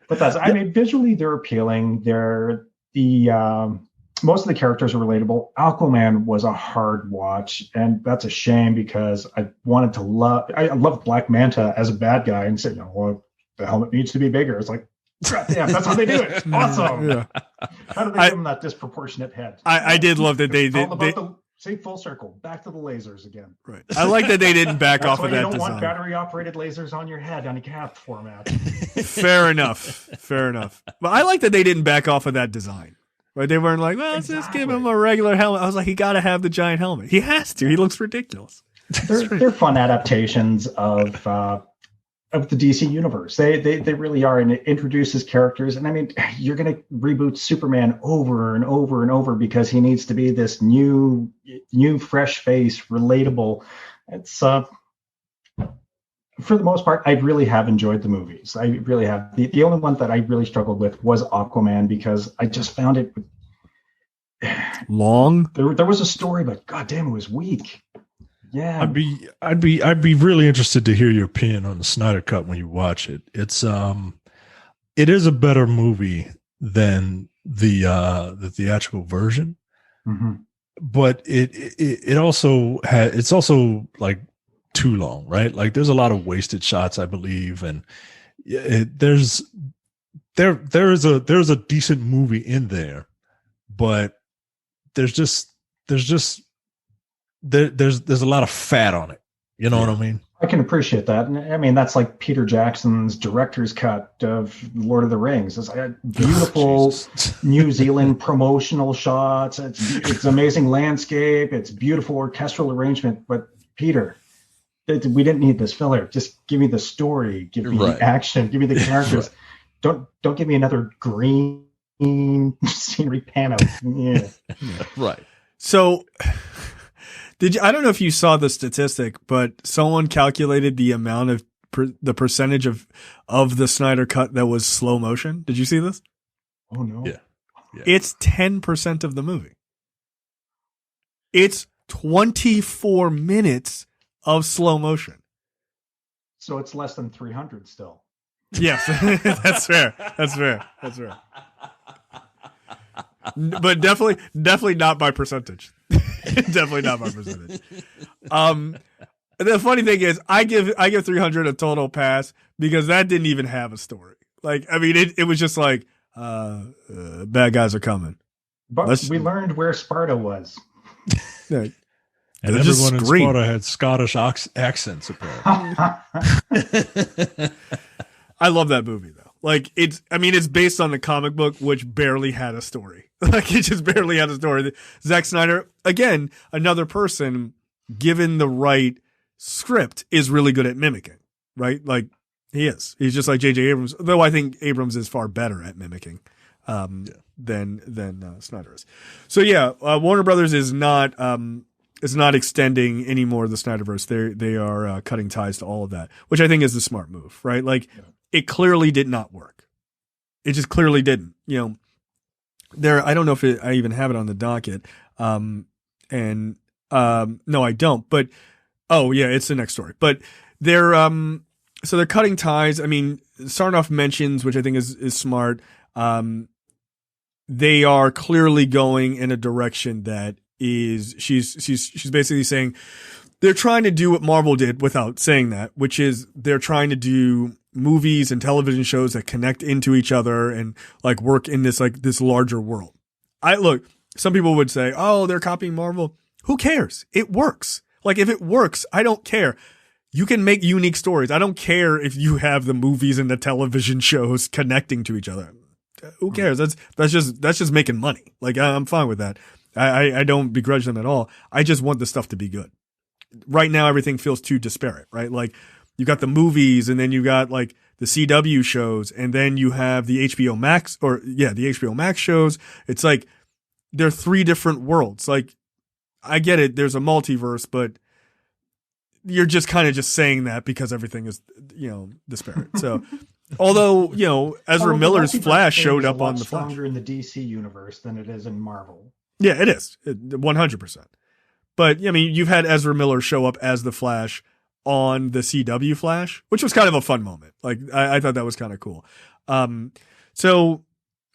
but visually they're appealing. Most of the characters are relatable. Aquaman was a hard watch, and that's a shame, because I loved Black Manta as a bad guy, and said, well, the helmet needs to be bigger. It's like, God damn, that's how they do it. Awesome. Yeah. How do they give him that disproportionate head? I did love that they say full circle, back to the lasers again. Right. I like that they didn't back off of that design. You don't want battery operated lasers on your head on a cap format. Fair enough. But I like that they didn't back off of that design. Right? They weren't like, well, let's just give him a regular helmet. I was like, he got to have the giant helmet. He has to. He looks ridiculous. They're fun adaptations of the DC universe. They really are, and it introduces characters. And I mean, you're going to reboot Superman over and over and over because he needs to be this new fresh face, relatable. It's for the most part, I really have enjoyed the movies. I really have. The only one that I really struggled with was Aquaman, because I just found it long. There was a story, but goddamn, it was weak. Yeah, I'd be really interested to hear your opinion on the Snyder Cut when you watch it. It is a better movie than the theatrical version, but it's also like too long, right? Like there's a lot of wasted shots, I believe, and there's a decent movie in there, but there's a lot of fat on it. You know what I mean? I can appreciate that. And I mean, that's like Peter Jackson's director's cut of Lord of the Rings. It's like beautiful New Zealand promotional shots. It's amazing landscape. It's beautiful orchestral arrangement. But Peter, we didn't need this filler. Just give me the story. Give me the action. Give me the characters. Don't give me another green scenery panel. Yeah. Right. So I don't know if you saw the statistic, but someone calculated the amount of the percentage of the Snyder Cut that was slow motion. Did you see this? Oh no. Yeah. It's 10% of the movie. It's 24 minutes of slow motion. So it's less than 300 still. Yes, that's fair. But definitely not by percentage. Definitely not by percentage. The funny thing is, I give 300 a total pass because that didn't even have a story. Like, I mean, it was just like, bad guys are coming. But we learned where Sparta was. Yeah. And everyone in Sparta had Scottish accents, apparently. I love that movie though. Like it's based on the comic book, which barely had a story. Like it just barely had a story. Zack Snyder, again, another person given the right script is really good at mimicking, right? Like he is. He's just like J.J. Abrams, though I think Abrams is far better at mimicking than Snyder is. So yeah, Warner Brothers is not extending any more of the Snyderverse. They are cutting ties to all of that, which I think is the smart move, right? Like it clearly did not work. It just clearly didn't. You know, I don't know if I even have it on the docket. And No, I don't. But oh yeah, it's the next story. But they're so they're cutting ties. I mean, Sarnoff mentions, which I think is smart. They are clearly going in a direction that is she's basically saying they're trying to do what Marvel did without saying that, which is they're trying to do movies and television shows that connect into each other and like work in this like this larger world. Some people would say, "Oh, they're copying Marvel." Who cares? It works. Like if it works, I don't care. You can make unique stories. I don't care if you have the movies and the television shows connecting to each other. Who cares? That's just making money. Like I'm fine with that. I don't begrudge them at all. I just want the stuff to be good. Right now, everything feels too disparate, right? Like you got the movies and then you got like the CW shows and then you have the HBO Max the HBO Max shows. It's like they're three different worlds. Like I get it. There's a multiverse, but you're just kind of just saying that because everything is, disparate. So although, Ezra Miller's Flash showed up on the Flash. It's stronger in the DC universe than it is in Marvel. Yeah, it is 100%. But I mean, you've had Ezra Miller show up as the Flash on the CW Flash, which was kind of a fun moment. Like I thought that was kind of cool. So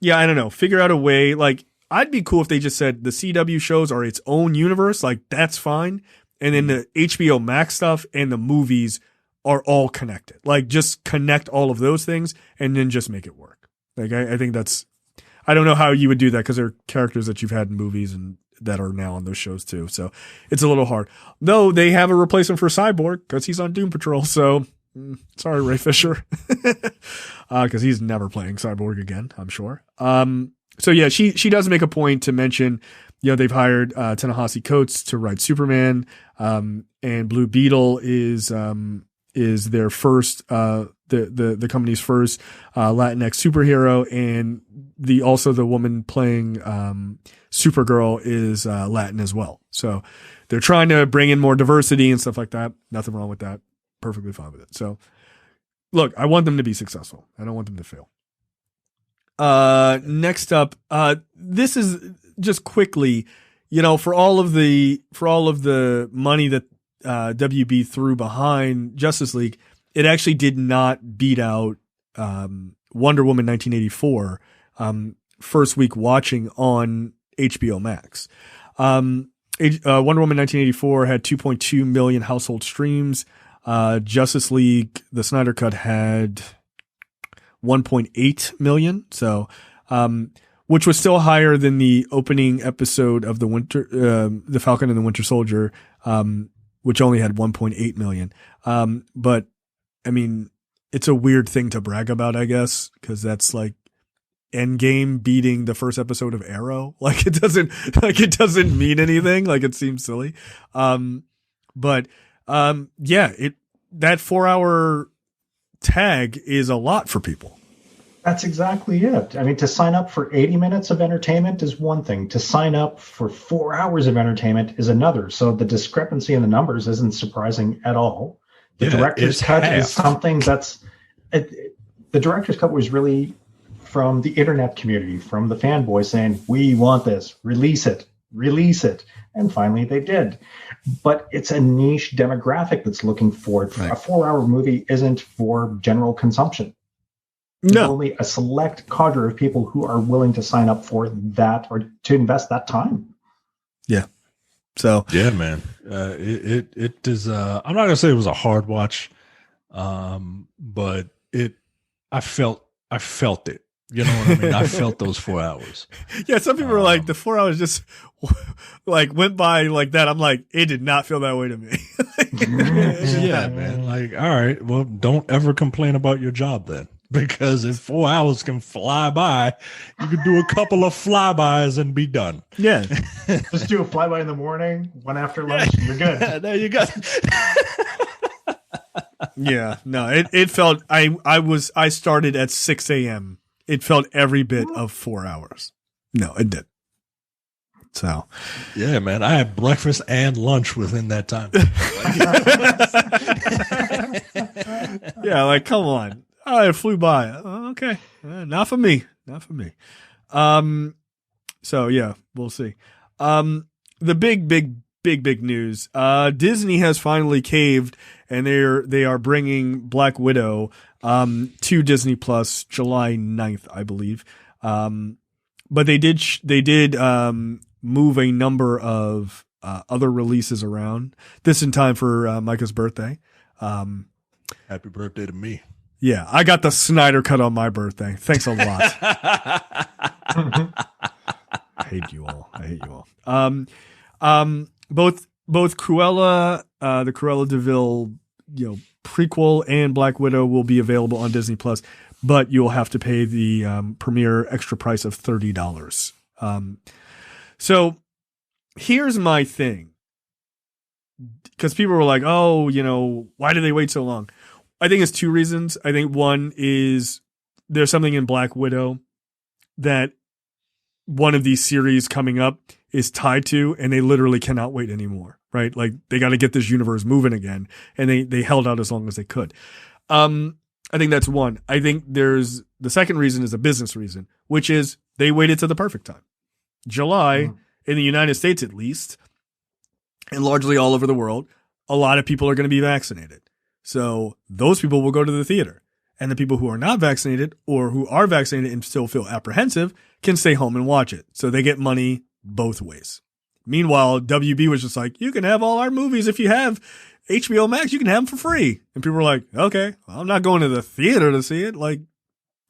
yeah, I don't know. Figure out a way. Like I'd be cool if they just said the CW shows are its own universe. Like that's fine. And then the HBO Max stuff and the movies are all connected. Like just connect all of those things and then just make it work. Like I think I don't know how you would do that because they're characters that you've had in movies and that are now on those shows too. So it's a little hard. Though they have a replacement for Cyborg because he's on Doom Patrol. So sorry, Ray Fisher, because he's never playing Cyborg again, I'm sure. So yeah, she does make a point to mention, they've hired Ta-Nehisi Coates to write Superman, and Blue Beetle is their first the company's first Latinx superhero, and the woman playing Supergirl is Latin as well. So they're trying to bring in more diversity and stuff like that. Nothing wrong with that. Perfectly fine with it. So look, I want them to be successful. I don't want them to fail. Next up, this is just quickly, for all of the money that WB threw behind Justice League, it actually did not beat out Wonder Woman 1984 first week watching on HBO Max. Wonder Woman 1984 had 2.2 million household streams. Justice League, the Snyder Cut, had 1.8 million. So, which was still higher than the opening episode of the Falcon and the Winter Soldier, which only had 1.8 million. But I mean, it's a weird thing to brag about, I guess, because that's like Endgame beating the first episode of Arrow. Like it doesn't mean anything. Like it seems silly. But that 4-hour tag is a lot for people. That's exactly it. I mean, to sign up for 80 minutes of entertainment is one thing. To sign up for 4 hours of entertainment is another. So the discrepancy in the numbers isn't surprising at all. The director's cut is something the director's cut was really from the internet community, from the fanboys saying, we want this, release it. And finally they did. But it's a niche demographic that's looking for it. Right. A 4-hour movie isn't for general consumption. No. There's only a select cadre of people who are willing to sign up for that or to invest that time. Yeah. So yeah, man, it is. I'm not gonna say it was a hard watch, but I felt it. You know what I mean? I felt those 4 hours. Yeah, some people were like, the 4 hours just like went by like that. I'm like, it did not feel that way to me. Yeah, man. Like, all right, well, don't ever complain about your job then. Because if 4 hours can fly by, you could do a couple of flybys and be done. Yeah. Just do a flyby in the morning, one after lunch, and you're good. There you go. Yeah. No, it felt, I started at 6 a.m. It felt every bit of 4 hours. No, it did. So. Yeah, man. I had breakfast and lunch within that time. Yeah, like, come on. Oh, it flew by. Okay. Not for me. So yeah, we'll see. The big big news. Disney has finally caved, and they are bringing Black Widow to Disney Plus July 9th, I believe. But they did move a number of other releases around. This in time for Micah's birthday. Happy birthday to me. Yeah, I got the Snyder cut on my birthday. Thanks a lot. I hate you all. Both Cruella, the Cruella de Vil, prequel, and Black Widow will be available on Disney Plus, but you'll have to pay the premiere extra price of $30. So here's my thing, because people were like, "Oh, why did they wait so long?" I think it's two reasons. I think one is there's something in Black Widow that one of these series coming up is tied to, and they literally cannot wait anymore, right? Like, they got to get this universe moving again, and they held out as long as they could. I think that's one. I think the second reason is a business reason, which is they waited to the perfect time. July, in the United States at least, and largely all over the world, a lot of people are going to be vaccinated. So those people will go to the theater, and the people who are not vaccinated or who are vaccinated and still feel apprehensive can stay home and watch it. So they get money both ways. Meanwhile, WB was just like, you can have all our movies. If you have HBO Max, you can have them for free. And people were like, okay, well, I'm not going to the theater to see it. Like,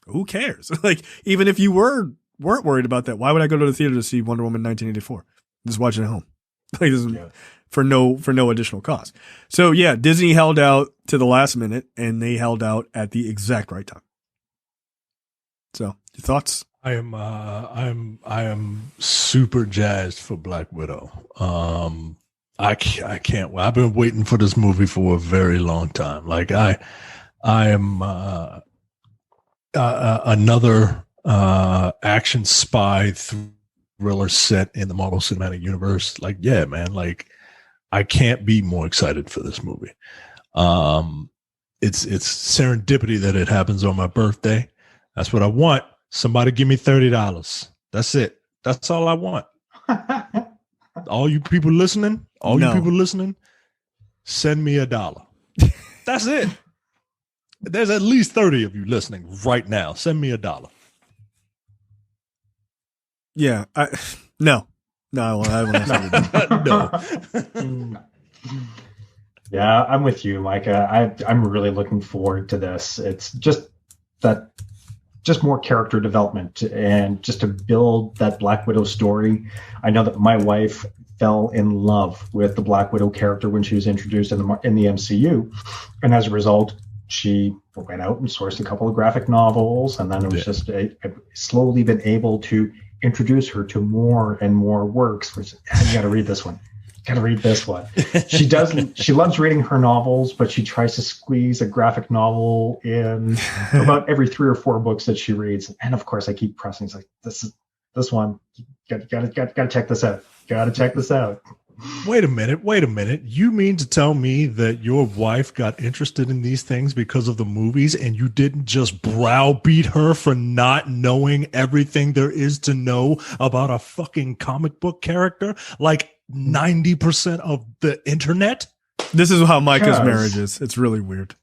who cares? Like, even if you weren't worried about that, why would I go to the theater to see Wonder Woman 1984? Just watch it at home. Like, this is for no additional cost. So yeah, Disney held out to the last minute, and they held out at the exact right time. So, your thoughts? I am super jazzed for Black Widow. I can't wait. I've been waiting for this movie for a very long time. Like, I am another action spy thriller set in the Marvel Cinematic Universe. Like, yeah, man, like, I can't be more excited for this movie. It's serendipity that it happens on my birthday. That's what I want. Somebody give me $30. That's it. That's all I want. All you people listening, send me $1. That's it. There's at least 30 of you listening right now. Send me $1. Yeah. No, I won't send it. No. Yeah, I'm with you, Micah. I'm really looking forward to this. It's just more character development and just to build that Black Widow story. I know that my wife fell in love with the Black Widow character when she was introduced in the MCU, and as a result, she went out and sourced a couple of graphic novels, and then it was just I've slowly been able to introduce her to more and more works. Which, you got to read this one. Got to read this one. She doesn't. She loves reading her novels, but she tries to squeeze a graphic novel in about every 3 or 4 books that she reads. And of course, I keep pressing. It's like, this one. Got to check this out. Got to check this out. Wait a minute. You mean to tell me that your wife got interested in these things because of the movies, and you didn't just browbeat her for not knowing everything there is to know about a fucking comic book character? Like 90% of the internet? This is how Micah's marriage is. It's really weird.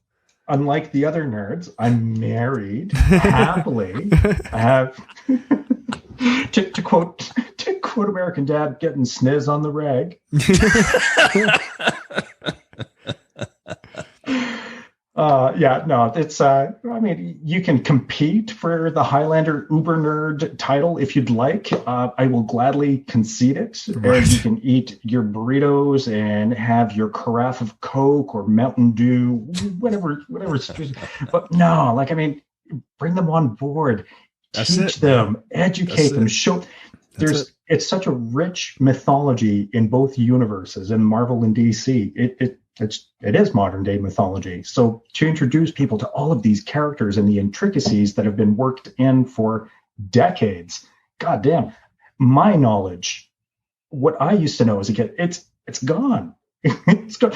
Unlike the other nerds, I'm married happily. I have to quote American Dad, getting sniz on the rag. It's I mean, you can compete for the Highlander Uber Nerd title if you'd like. I will gladly concede it. Right. And you can eat your burritos and have your carafe of Coke or Mountain Dew, whatever. But no, like, I mean, bring them on board, teach them, educate them, show. It's such a rich mythology in both universes, in Marvel and DC. It is modern day mythology. So to introduce people to all of these characters and the intricacies that have been worked in for decades, goddamn, my knowledge, what I used to know as a kid, it's gone. It's gone.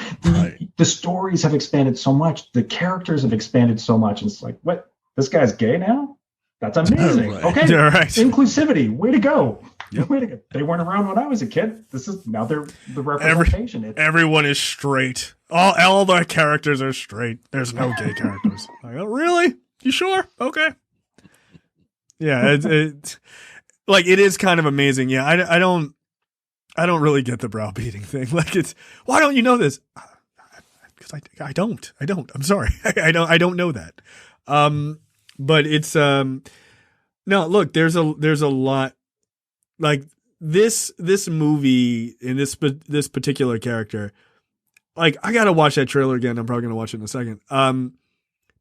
The stories have expanded so much. The characters have expanded so much. And it's like, what? This guy's gay now? That's amazing. Right. Okay. Right. Inclusivity. Way to go. Yep. Wait a minute. They weren't around when I was a kid. This is now they're the representation. Everyone is straight. All the characters are straight. There's no gay characters. Like, oh, really? You sure? Okay. Yeah, it's like it is kind of amazing. Yeah, I don't really get the browbeating thing. Like it's why don't you know this? Because I don't. I'm sorry. I don't know that. But it's no. Look, there's a lot. Like this movie and this particular character, like I gotta watch that trailer again. I'm probably gonna watch it in a second.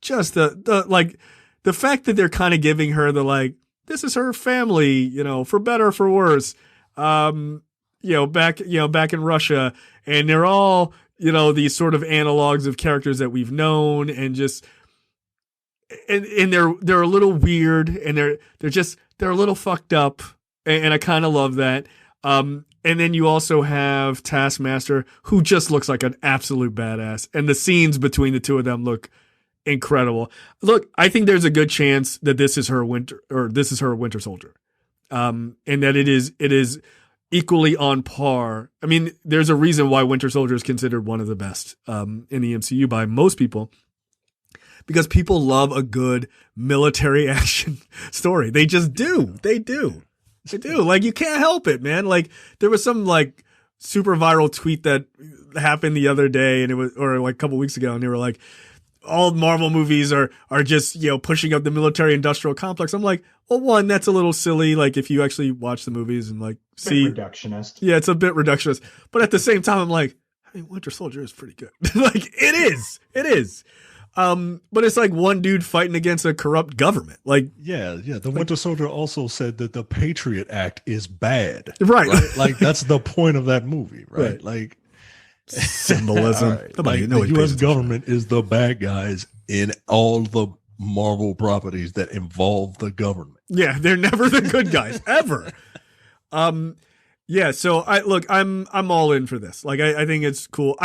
Just the fact that they're kind of giving her the like this is her family, for better or for worse. Back in Russia, and they're all these sort of analogs of characters that we've known, and just and they're a little weird, and they're a little fucked up. And I kind of love that. And then you also have Taskmaster, who just looks like an absolute badass. And the scenes between the two of them look incredible. Look, I think there's a good chance that this is her Winter Soldier. And that it is equally on par. I mean, there's a reason why Winter Soldier is considered one of the best in the MCU by most people. Because people love a good military action story. They just do. They do. Like, you can't help it, man. Like, there was some, like, super viral tweet that happened the other day, and a couple weeks ago, and they were like, all Marvel movies are just, pushing up the military industrial complex. I'm like, well, one, that's a little silly. Like, if you actually watch the movies and, like, see. Reductionist. Yeah, it's a bit reductionist. But at the same time, I'm like, I mean, Winter Soldier is pretty good. Like, it is. It is. But it's like one dude fighting against a corrupt government. Like, yeah. The Winter Soldier also said that the Patriot Act is bad. Right. Like that's the point of that movie, right? Like symbolism. Right. Like, the U.S. government is the bad guys in all the Marvel properties that involve the government. Yeah, they're never the good guys ever. Yeah. So I'm all in for this. Like, I think it's cool.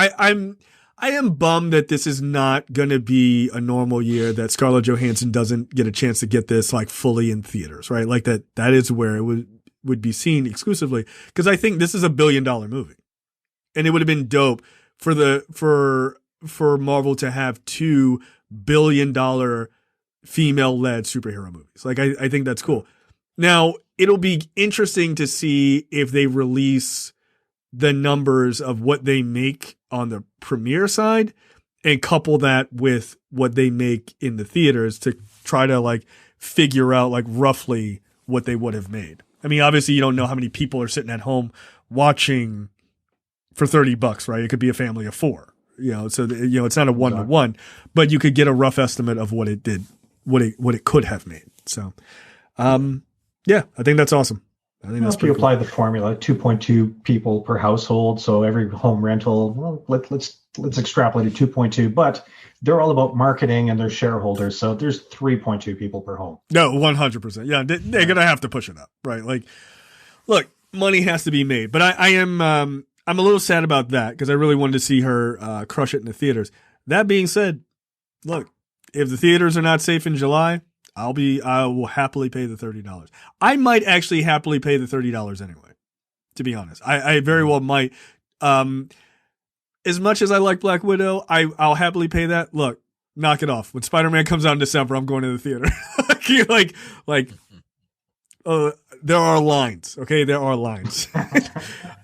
I am bummed that this is not going to be a normal year, that Scarlett Johansson doesn't get a chance to get this like fully in theaters, right? Like that is where it would be seen exclusively. Cause I think this is $1 billion movie, and it would have been dope for Marvel to have $2 billion female led superhero movies. Like, I think that's cool. Now it'll be interesting to see if they release the numbers of what they make on the premiere side and couple that with what they make in the theaters to try to like figure out like roughly what they would have made. I mean, obviously you don't know how many people are sitting at home watching for $30, right? It could be a family of 4, so it's not a 1-to-1, but you could get a rough estimate of what it did, what it could have made. So, yeah, I think that's awesome. I think that's if you apply the formula, 2.2 people per household, so every home rental, well, let's extrapolate it 2.2, but they're all about marketing and they're shareholders, so there's 3.2 people per home. No, 100%. Yeah, they're gonna have to push it up, right? Like, look, money has to be made, but I'm a little sad about that because I really wanted to see her crush it in the theaters. That being said, look, if the theaters are not safe in July, I will happily pay the $30. I might actually happily pay the $30 anyway, to be honest. I very well might. As much as I like Black Widow, I'll happily pay that. Look, knock it off. When Spider-Man comes out in December, I'm going to the theater. There are lines, okay? There are lines.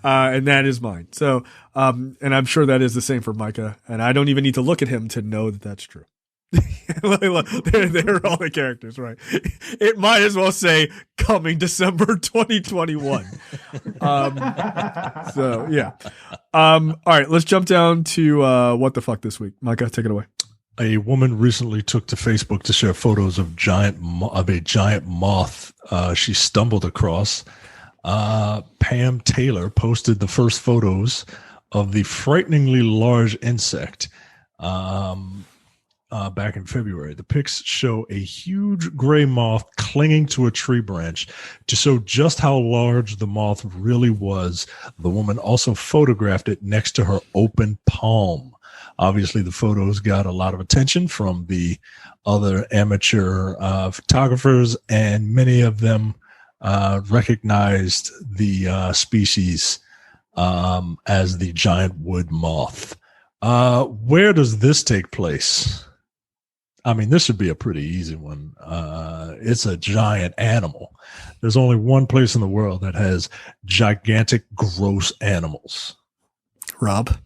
And that is mine. So, and I'm sure that is the same for Micah. And I don't even need to look at him to know that that's true. They're all the characters, right? It might as well say coming December 2021. So yeah. All right, let's jump down to what the fuck this week. Micah, take it away. A woman recently took to Facebook to share photos of a giant moth she stumbled across. Pam Taylor posted the first photos of the frighteningly large insect back in February. The pics show a huge gray moth clinging to a tree branch. To show just how large the moth really was, the woman also photographed it next to her open palm. Obviously, the photos got a lot of attention from the other amateur photographers, and many of them recognized the species as the giant wood moth. Where does this take place? I mean, this should be a pretty easy one. It's a giant animal. There's only one place in the world that has gigantic, gross animals. Rob?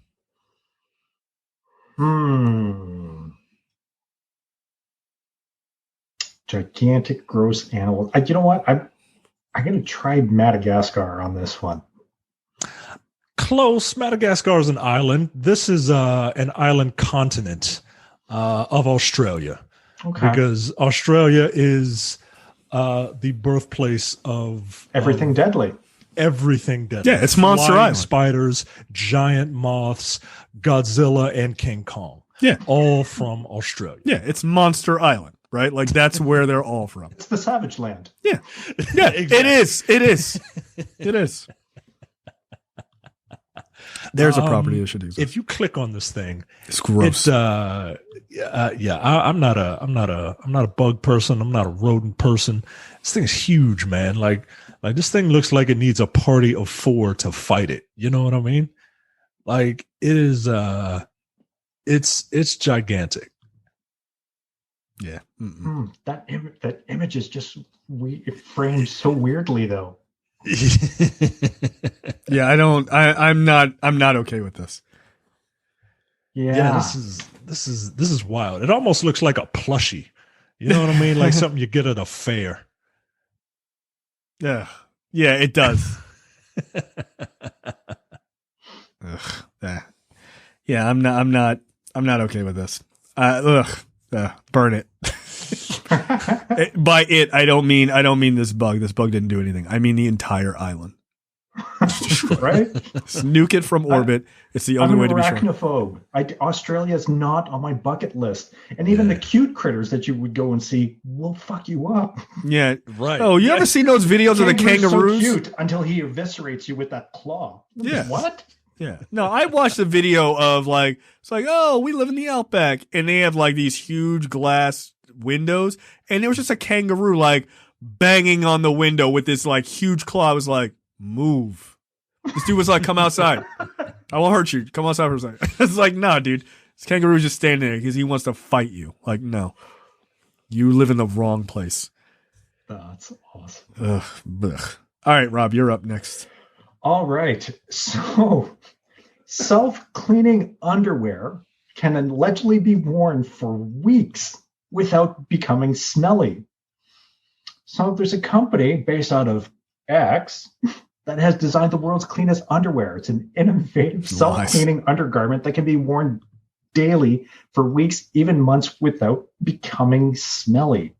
Gigantic, gross animals. You know what? I'm going to try Madagascar on this one. Close. Madagascar is an island. This is an island continent of Australia. Okay. Because Australia is the birthplace of everything deadly. Everything deadly. Yeah, it's Monster Island. Spiders, giant moths, Godzilla, and King Kong. Yeah. All from Australia. Yeah, it's Monster Island, right? Like, that's where they're all from. It's the Savage Land. Yeah. Yeah, Exactly. It is. It is. There's a property that should exist. If you click on this thing, It's gross. it's I'm not a bug person. I'm not a rodent person. This thing is huge, man. Like this thing looks like it needs a party of 4 to fight it. You know what I mean? Like it is. It's gigantic. Yeah. That image is just it framed so weirdly, though. Yeah, I'm not okay with this. Yeah. This is wild. It almost looks like a plushie. You know what I mean? Like something you get at a fair. Yeah. Yeah, it does. Ugh. Yeah, I'm not okay with this. Burn it. By it, I don't mean this bug. This bug didn't do anything. I mean the entire island. Right? Nuke it from orbit. It's the only way to be sure. I'm an arachnophobe. Australia is not on my bucket list. And even the cute critters that you would go and see will fuck you up. Yeah. Right. Oh, you ever seen those videos of the kangaroos? So cute until he eviscerates you with that claw. Yeah. What? Yeah. No, I watched a video of it's like, oh, we live in the outback. And they have like these huge glass windows. And there was just a kangaroo like banging on the window with this like huge claw. I was like, move. This dude was like, come outside. I won't hurt you. Come outside for a second. It's like, nah, dude. This kangaroo's just standing there because he wants to fight you. Like, no. You live in the wrong place. That's awesome. Ugh. All right, Rob, you're up next. All right. So, self-cleaning underwear can allegedly be worn for weeks without becoming smelly. So, there's a company based out of X that has designed the world's cleanest underwear. It's an innovative self-cleaning undergarment that can be worn daily for weeks, even months, without becoming smelly.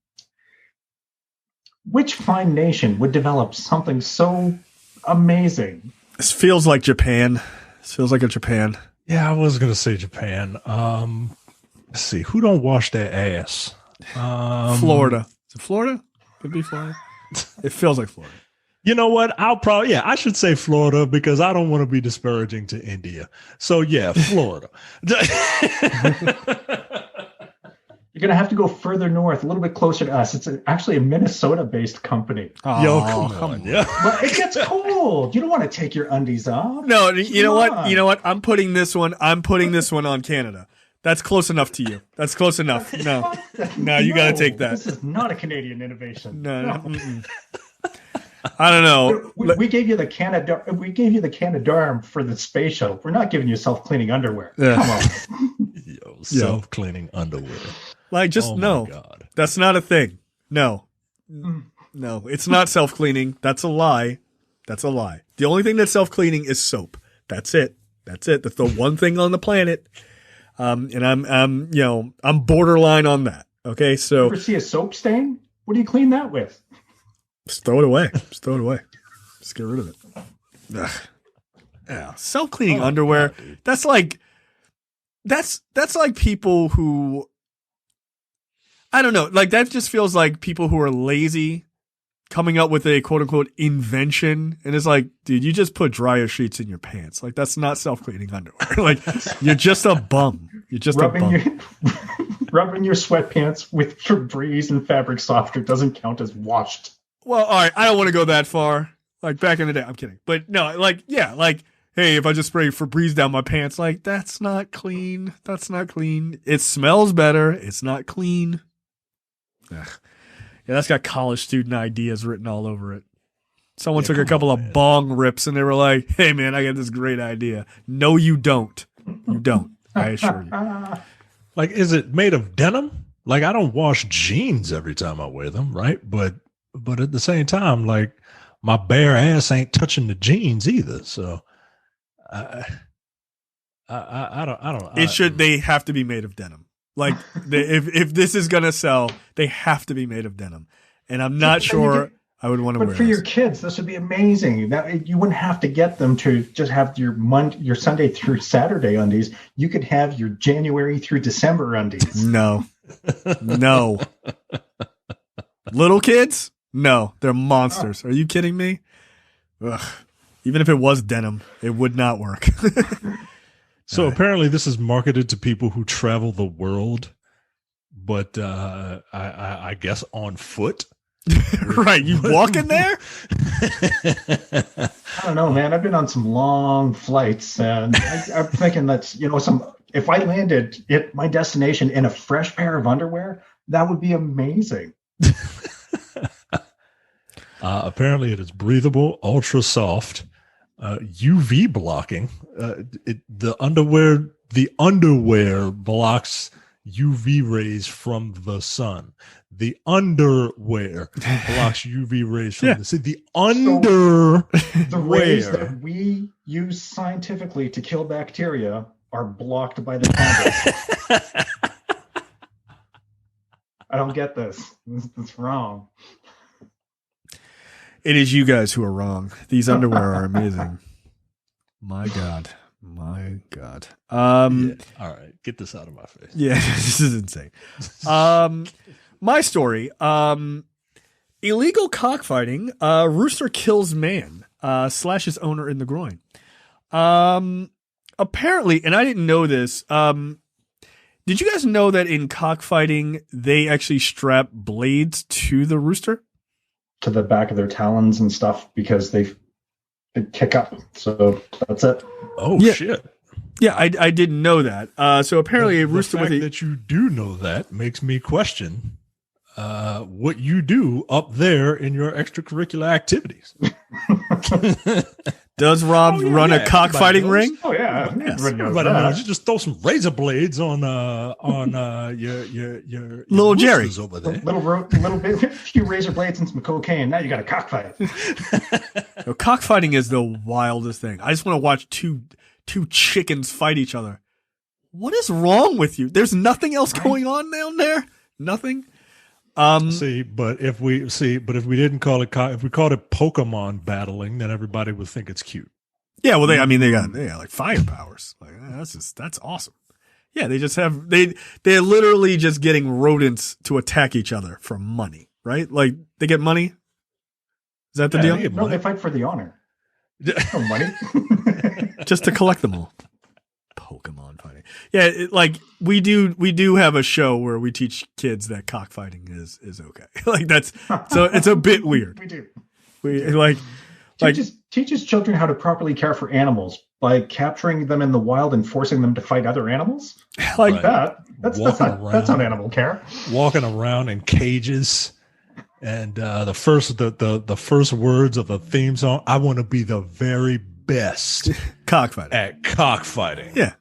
Which fine nation would develop something so amazing? This feels like Japan. This feels like a Japan. Yeah, I was gonna say Japan. Let's see, who don't wash their ass? Florida. Is it Florida? Could be Florida. It feels like Florida. You know what? I should say Florida because I don't want to be disparaging to India. So yeah, Florida. You're going to have to go further north, a little bit closer to us. It's actually a Minnesota-based company. Oh, Yo, come on. Yeah. But it gets cold. You don't want to take your undies off. No, you know what? You know what? I'm putting this one on Canada. That's close enough to you. That's close enough. No, you got to take that. This is not a Canadian innovation. No. I don't know. We gave you the Canadarm for the space shuttle. We're not giving you self-cleaning underwear. Yeah. Come on. Yo, self-cleaning underwear. Like, just no. God. That's not a thing. No, it's not self-cleaning. That's a lie. That's a lie. The only thing that's self-cleaning is soap. That's it. That's the one thing on the planet. And I'm borderline on that. Okay, so ever see a soap stain? What do you clean that with? Just throw it away. Just get rid of it. Ugh. Yeah, self-cleaning underwear. God, that's like people who, I don't know. Like that just feels like people who are lazy coming up with a quote unquote invention. And it's like, dude, you just put dryer sheets in your pants. Like that's not self-cleaning underwear. Like you're just a bum. You're just a bum. Rubbing your sweatpants with Febreze and fabric softener doesn't count as washed. well, all right. I don't want to go that far. Like back in the day, I'm kidding. But no, like, yeah, like, hey, if I just spray Febreze down my pants, like, that's not clean. That's not clean. It smells better. It's not clean. Ugh. Yeah, that's got college student ideas written all over it. Someone took a couple of bong rips and they were like, hey, man, I got this great idea. No, you don't. You don't. I assure you. Like, is it made of denim? Like, I don't wash jeans every time I wear them, right? But at the same time, like, my bare ass ain't touching the jeans either. So I don't. They have to be made of denim. Like, if this is gonna sell, they have to be made of denim. And I'm not sure I would want to wear. But for your kids, this would be amazing. That you wouldn't have to get them to just have your Sunday through Saturday undies. You could have your January through December undies. No. Little kids? No, they're monsters. Are you kidding me? Ugh. Even if it was denim, it would not work. So apparently this is marketed to people who travel the world, but I guess on foot. Right. You walking there? I don't know, man. I've been on some long flights and I'm thinking that's, if I landed at my destination in a fresh pair of underwear, that would be amazing. Apparently it is breathable, ultra soft, UV blocking. The underwear blocks UV rays from the sun. The underwear blocks UV rays from the sun. The underwear. The rays that we use scientifically to kill bacteria are blocked by the condoms. I don't get this. It's wrong. It is you guys who are wrong. These underwear are amazing. My God. All right, get this out of my face. Yeah, this is insane. My story. Illegal cockfighting. Rooster kills man. Slashes owner in the groin. Apparently, and I didn't know this. Did you guys know that in cockfighting they actually strap blades to the rooster? To the back of their talons and stuff because they kick up. So that's it. Oh, shit. Yeah, I didn't know that. So apparently a rooster the fact that you do know that makes me question what you do up there in your extracurricular activities. Does Rob run a cockfighting ring? Oh yeah, yes. Everybody knows. You just throw some razor blades on your little Jerry over there. Little bit, a few razor blades and some cocaine. Now you got a cockfight. Cockfighting is the wildest thing. I just want to watch two chickens fight each other. What is wrong with you? There's nothing else going on down there. Nothing. But if we didn't call it, if we called it Pokemon battling, then everybody would think it's cute. Yeah, well, they got like fire powers. Like that's awesome. Yeah, they're literally just getting rodents to attack each other for money, right? Like they get money. Is that the deal? They fight for the honor. For money, just to collect them all. Pokemon fighting. Yeah, we do have a show where we teach kids that cockfighting is okay. Like it's a bit weird. We do. Teaches children how to properly care for animals by capturing them in the wild and forcing them to fight other animals. Like that. That's not animal care. Walking around in cages. And the first words of the theme song, I want to be the very best cockfighting. At cockfighting. Yeah.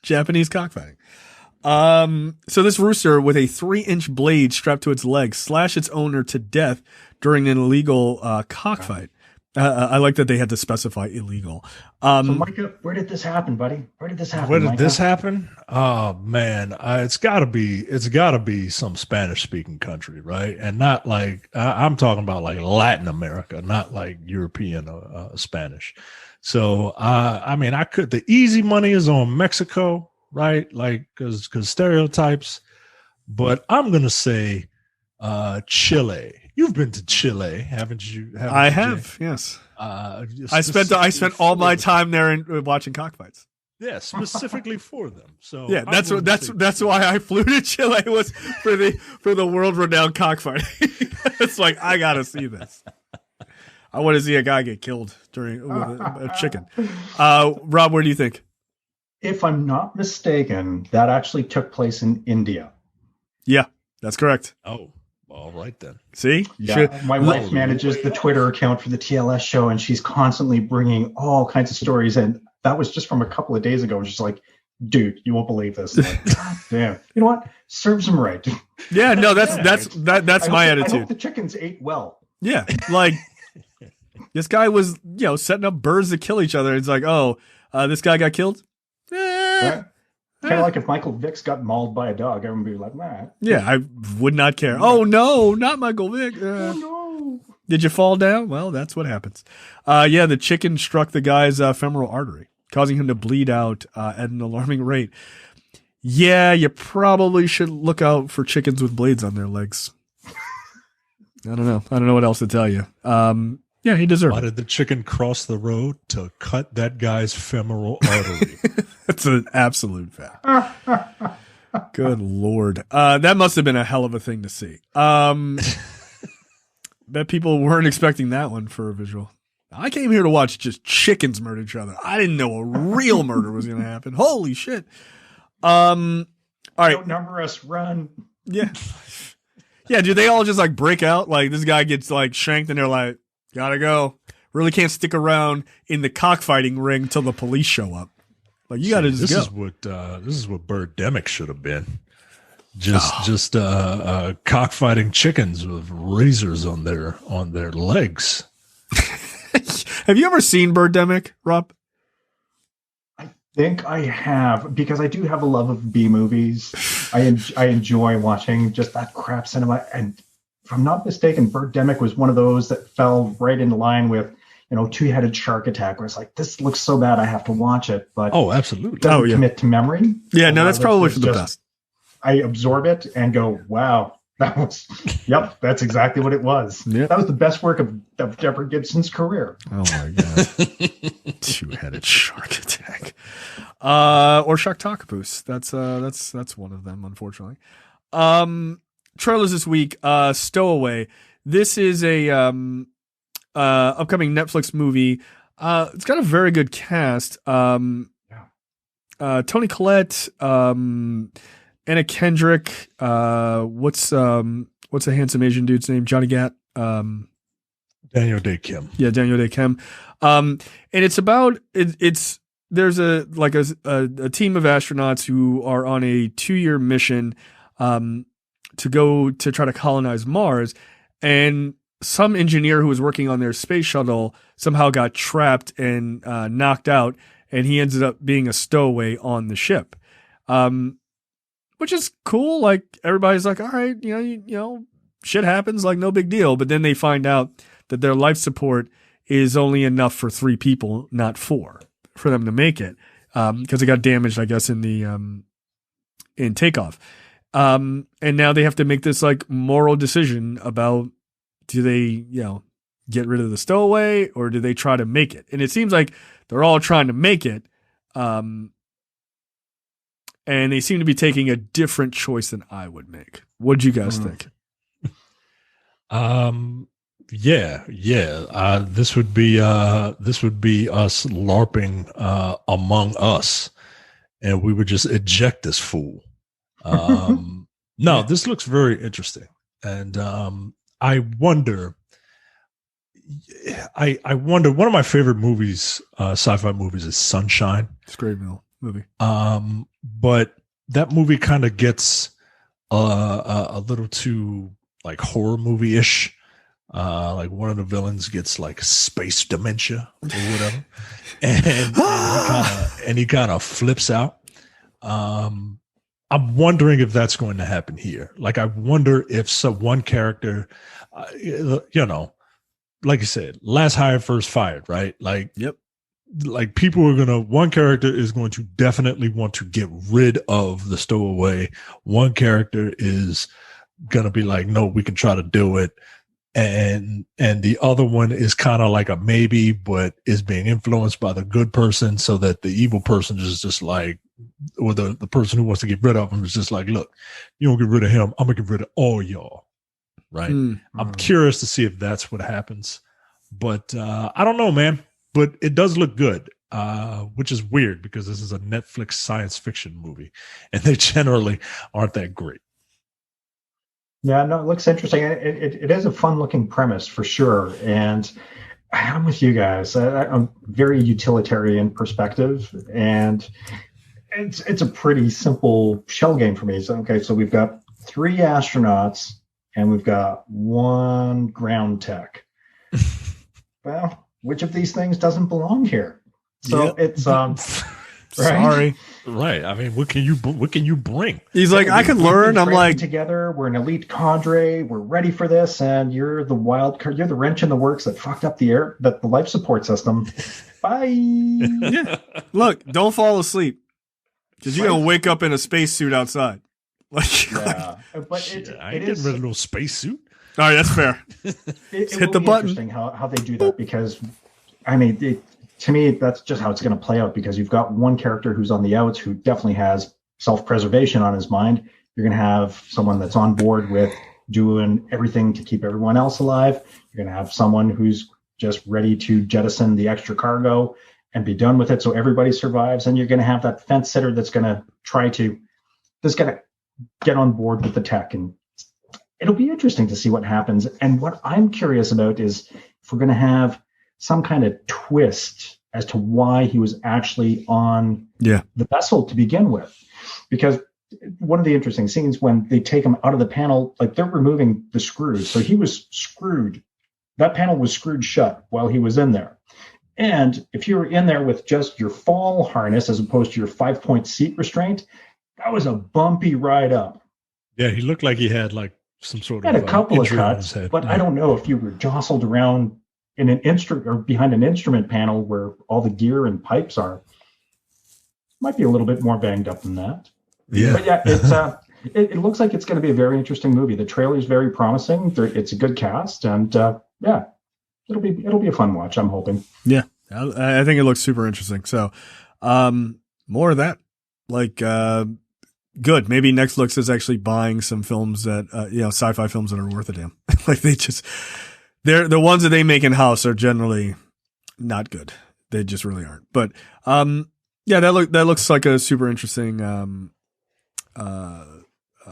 Japanese cockfighting. So this rooster with a 3-inch blade strapped to its leg slashed its owner to death during an illegal cockfight. I like that they had to specify illegal. So Micah, where did this happen, buddy? Where did this happen? Oh man, it's gotta be some Spanish speaking country, right? And not like, I'm talking about like Latin America, not like European Spanish. So, the easy money is on Mexico, right? Like, cause stereotypes, but I'm going to say, Chile. You've been to Chile, haven't you? I have, yes. I spent all my time there watching cockfights. Yeah, specifically for them. So yeah, that's why I flew to Chile, was for the world renowned cockfighting. It's like, I gotta see this. I want to see a guy get killed with a chicken. Rob, where do you think? If I'm not mistaken, that actually took place in India. Yeah, that's correct. Oh, all right then. See, my wife manages the Twitter account for the TLS show, and she's constantly bringing all kinds of stories. And that was just from a couple of days ago. And she's like, "Dude, you won't believe this." I'm like, God damn! You know what? Serves them right. Yeah, no, that's my attitude. I hope the chickens ate well. Yeah, like this guy was, setting up birds to kill each other. It's like, oh, this guy got killed. Right? Kind of like if Michael Vick's got mauled by a dog, everyone would be like, nah. Yeah, I would not care. Oh, no, not Michael Vick. Oh, no. Did you fall down? Well, that's what happens. Yeah, the chicken struck the guy's femoral artery, causing him to bleed out at an alarming rate. Yeah, you probably should look out for chickens with blades on their legs. I don't know. I don't know what else to tell you. Yeah, he deserved it. Why did the chicken cross the road? To cut that guy's femoral artery. That's an absolute fact. Good Lord. That must have been a hell of a thing to see. Bet people weren't expecting that one for a visual. I came here to watch just chickens murder each other. I didn't know a real murder was going to happen. Holy shit. All right. Outnumber us, run. Yeah. Yeah, do they all just like break out? Like this guy gets like shanked and they're like, gotta go. Really can't stick around in the cockfighting ring till the police show up. Like you gotta just go. This is what Birdemic should have been. Just cockfighting chickens with razors on their legs. Have you ever seen Birdemic, Rob? I think I have, because I do have a love of B movies. I enjoy watching just that crap cinema. And if I'm not mistaken, Birdemic was one of those that fell right into line with, Two-Headed Shark Attack, where it's like, this looks so bad, I have to watch it. But absolutely. Doesn't commit to memory. Yeah, no, that's probably for the best. I absorb it and go, wow, that's exactly what it was. Yep. That was the best work of Deborah Gibson's career. Oh my God. Two-Headed Shark Attack. Or Sharktoctopus. That's one of them, unfortunately. Trailers this week, Stowaway. This is a upcoming Netflix movie. It's got a very good cast. Toni Collette, Anna Kendrick, what's a handsome Asian dude's name? Johnny Gat. Daniel Day Kim. Yeah, Daniel Day Kim. And it's about there's a team of astronauts who are on a 2-year mission to go to try to colonize Mars, and some engineer who was working on their space shuttle somehow got trapped and knocked out, and he ended up being a stowaway on the ship. Which is cool. Like everybody's like, all right, shit happens, like no big deal. But then they find out that their life support is only enough for 3 people, not 4, for them to make it. Because it got damaged, I guess, in the in takeoff. And now they have to make this like moral decision about, do they, get rid of the stowaway, or do they try to make it? And it seems like they're all trying to make it. And they seem to be taking a different choice than I would make. What do you guys think? Yeah. This would be us LARPing Among Us, and we would just eject this fool. No, this looks very interesting, and I wonder. One of my favorite movies, sci-fi movies, is Sunshine. It's a great movie. But that movie kind of gets a little too like horror movie-ish. Like one of the villains gets like space dementia or whatever, and he kind of flips out. I'm wondering if that's going to happen here. Like, I wonder if one character, like you said, last hired, first fired, right? Like, yep. Like people are one character is going to definitely want to get rid of the stowaway. One character is going to be like, no, we can try to do it. and the other one is kind of like a maybe, but is being influenced by the good person, so that the evil person is just like, or the person who wants to get rid of him is just like, look, you don't get rid of him, I'm gonna get rid of all y'all. Right. I'm curious to see if that's what happens, but I don't know, man. But it does look good, which is weird because this is a Netflix science fiction movie, and they generally aren't that great. Yeah, no, it looks interesting. It is a fun-looking premise for sure, and I'm with you guys. I'm very utilitarian perspective, and it's a pretty simple shell game for me. So, okay, so we've got 3 astronauts, and we've got 1 ground tech. Well, which of these things doesn't belong here? So it's right? Sorry. Right. I mean, what can you bring? He's like, I can learn. I'm like, together, we're an elite cadre. We're ready for this, and you're the wild card. You're the wrench in the works that fucked up the life support system. Bye. Yeah. Look, don't fall asleep, because you're gonna wake up in a spacesuit outside. Like, yeah, but I ain't getting rid of no spacesuit. All right, that's fair. It hit the button. Interesting how they do that, because I mean, to me, that's just how it's going to play out, because you've got one character who's on the outs who definitely has self-preservation on his mind. You're going to have someone that's on board with doing everything to keep everyone else alive. You're going to have someone who's just ready to jettison the extra cargo and be done with it so everybody survives. And you're going to have that fence sitter that's going to get on board with the tech. And it'll be interesting to see what happens. And what I'm curious about is if we're going to have some kind of twist as to why he was actually on the vessel to begin with. Because one of the interesting scenes when they take him out of the panel, like they're removing the screws. So he was screwed. That panel was screwed shut while he was in there. And if you were in there with just your fall harness as opposed to your 5-point seat restraint, that was a bumpy ride up. Yeah, he looked like he had like some sort of a couple of cuts, but I don't know if you were jostled around in an instrument or behind an instrument panel where all the gear and pipes are. Might be a little bit more banged up than that. Yeah, but yeah, it's it looks like it's going to be a very interesting movie. The trailer is very promising. It's a good cast, and yeah, it'll be a fun watch, I'm hoping. Yeah, I think it looks super interesting. So, more of that, like, good. Maybe Netflix is actually buying some films that, sci-fi films that are worth a damn. Like the ones that they make in house are generally not good. They just really aren't. But, yeah, that looks like a super interesting,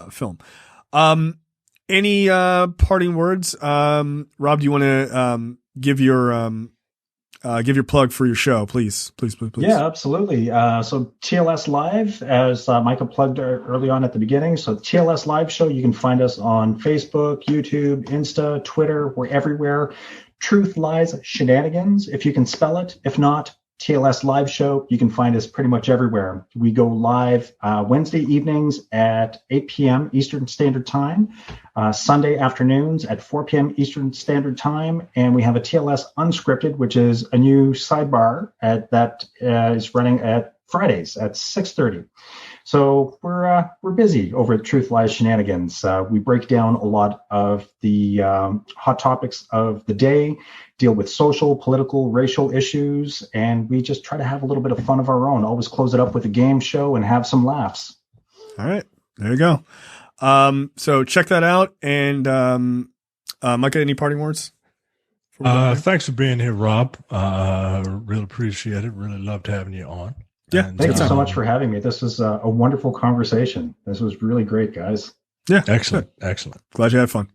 film. Any, parting words? Rob, do you want to, give your plug for your show, please. Yeah, absolutely. So TLS Live, as Michael plugged early on at the beginning. So TLS Live show, you can find us on Facebook, YouTube, Insta, Twitter. We're everywhere. Truth, Lies, Shenanigans, if you can spell it. If not, TLS Live show, you can find us pretty much everywhere. We go live Wednesday evenings at 8 p.m. Eastern Standard Time, Sunday afternoons at 4 p.m. Eastern Standard Time, and we have a TLS Unscripted, which is a new sidebar that is running at Fridays at 6:30. So we're busy over at Truth, Lies, Shenanigans. We break down a lot of the hot topics of the day, deal with social, political, racial issues, and we just try to have a little bit of fun of our own. Always close it up with a game show and have some laughs. All right, there you go. So check that out. And Micah, any parting words? Thanks for being here, Rob. Really appreciate it. Really loved having you on. Yeah, thank you so much for having me. This was a wonderful conversation. This was really great, guys. Yeah, excellent. Glad you had fun.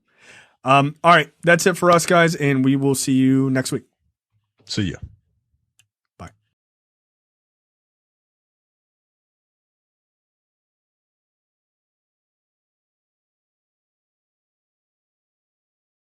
All right, that's it for us, guys, and we will see you next week. See ya.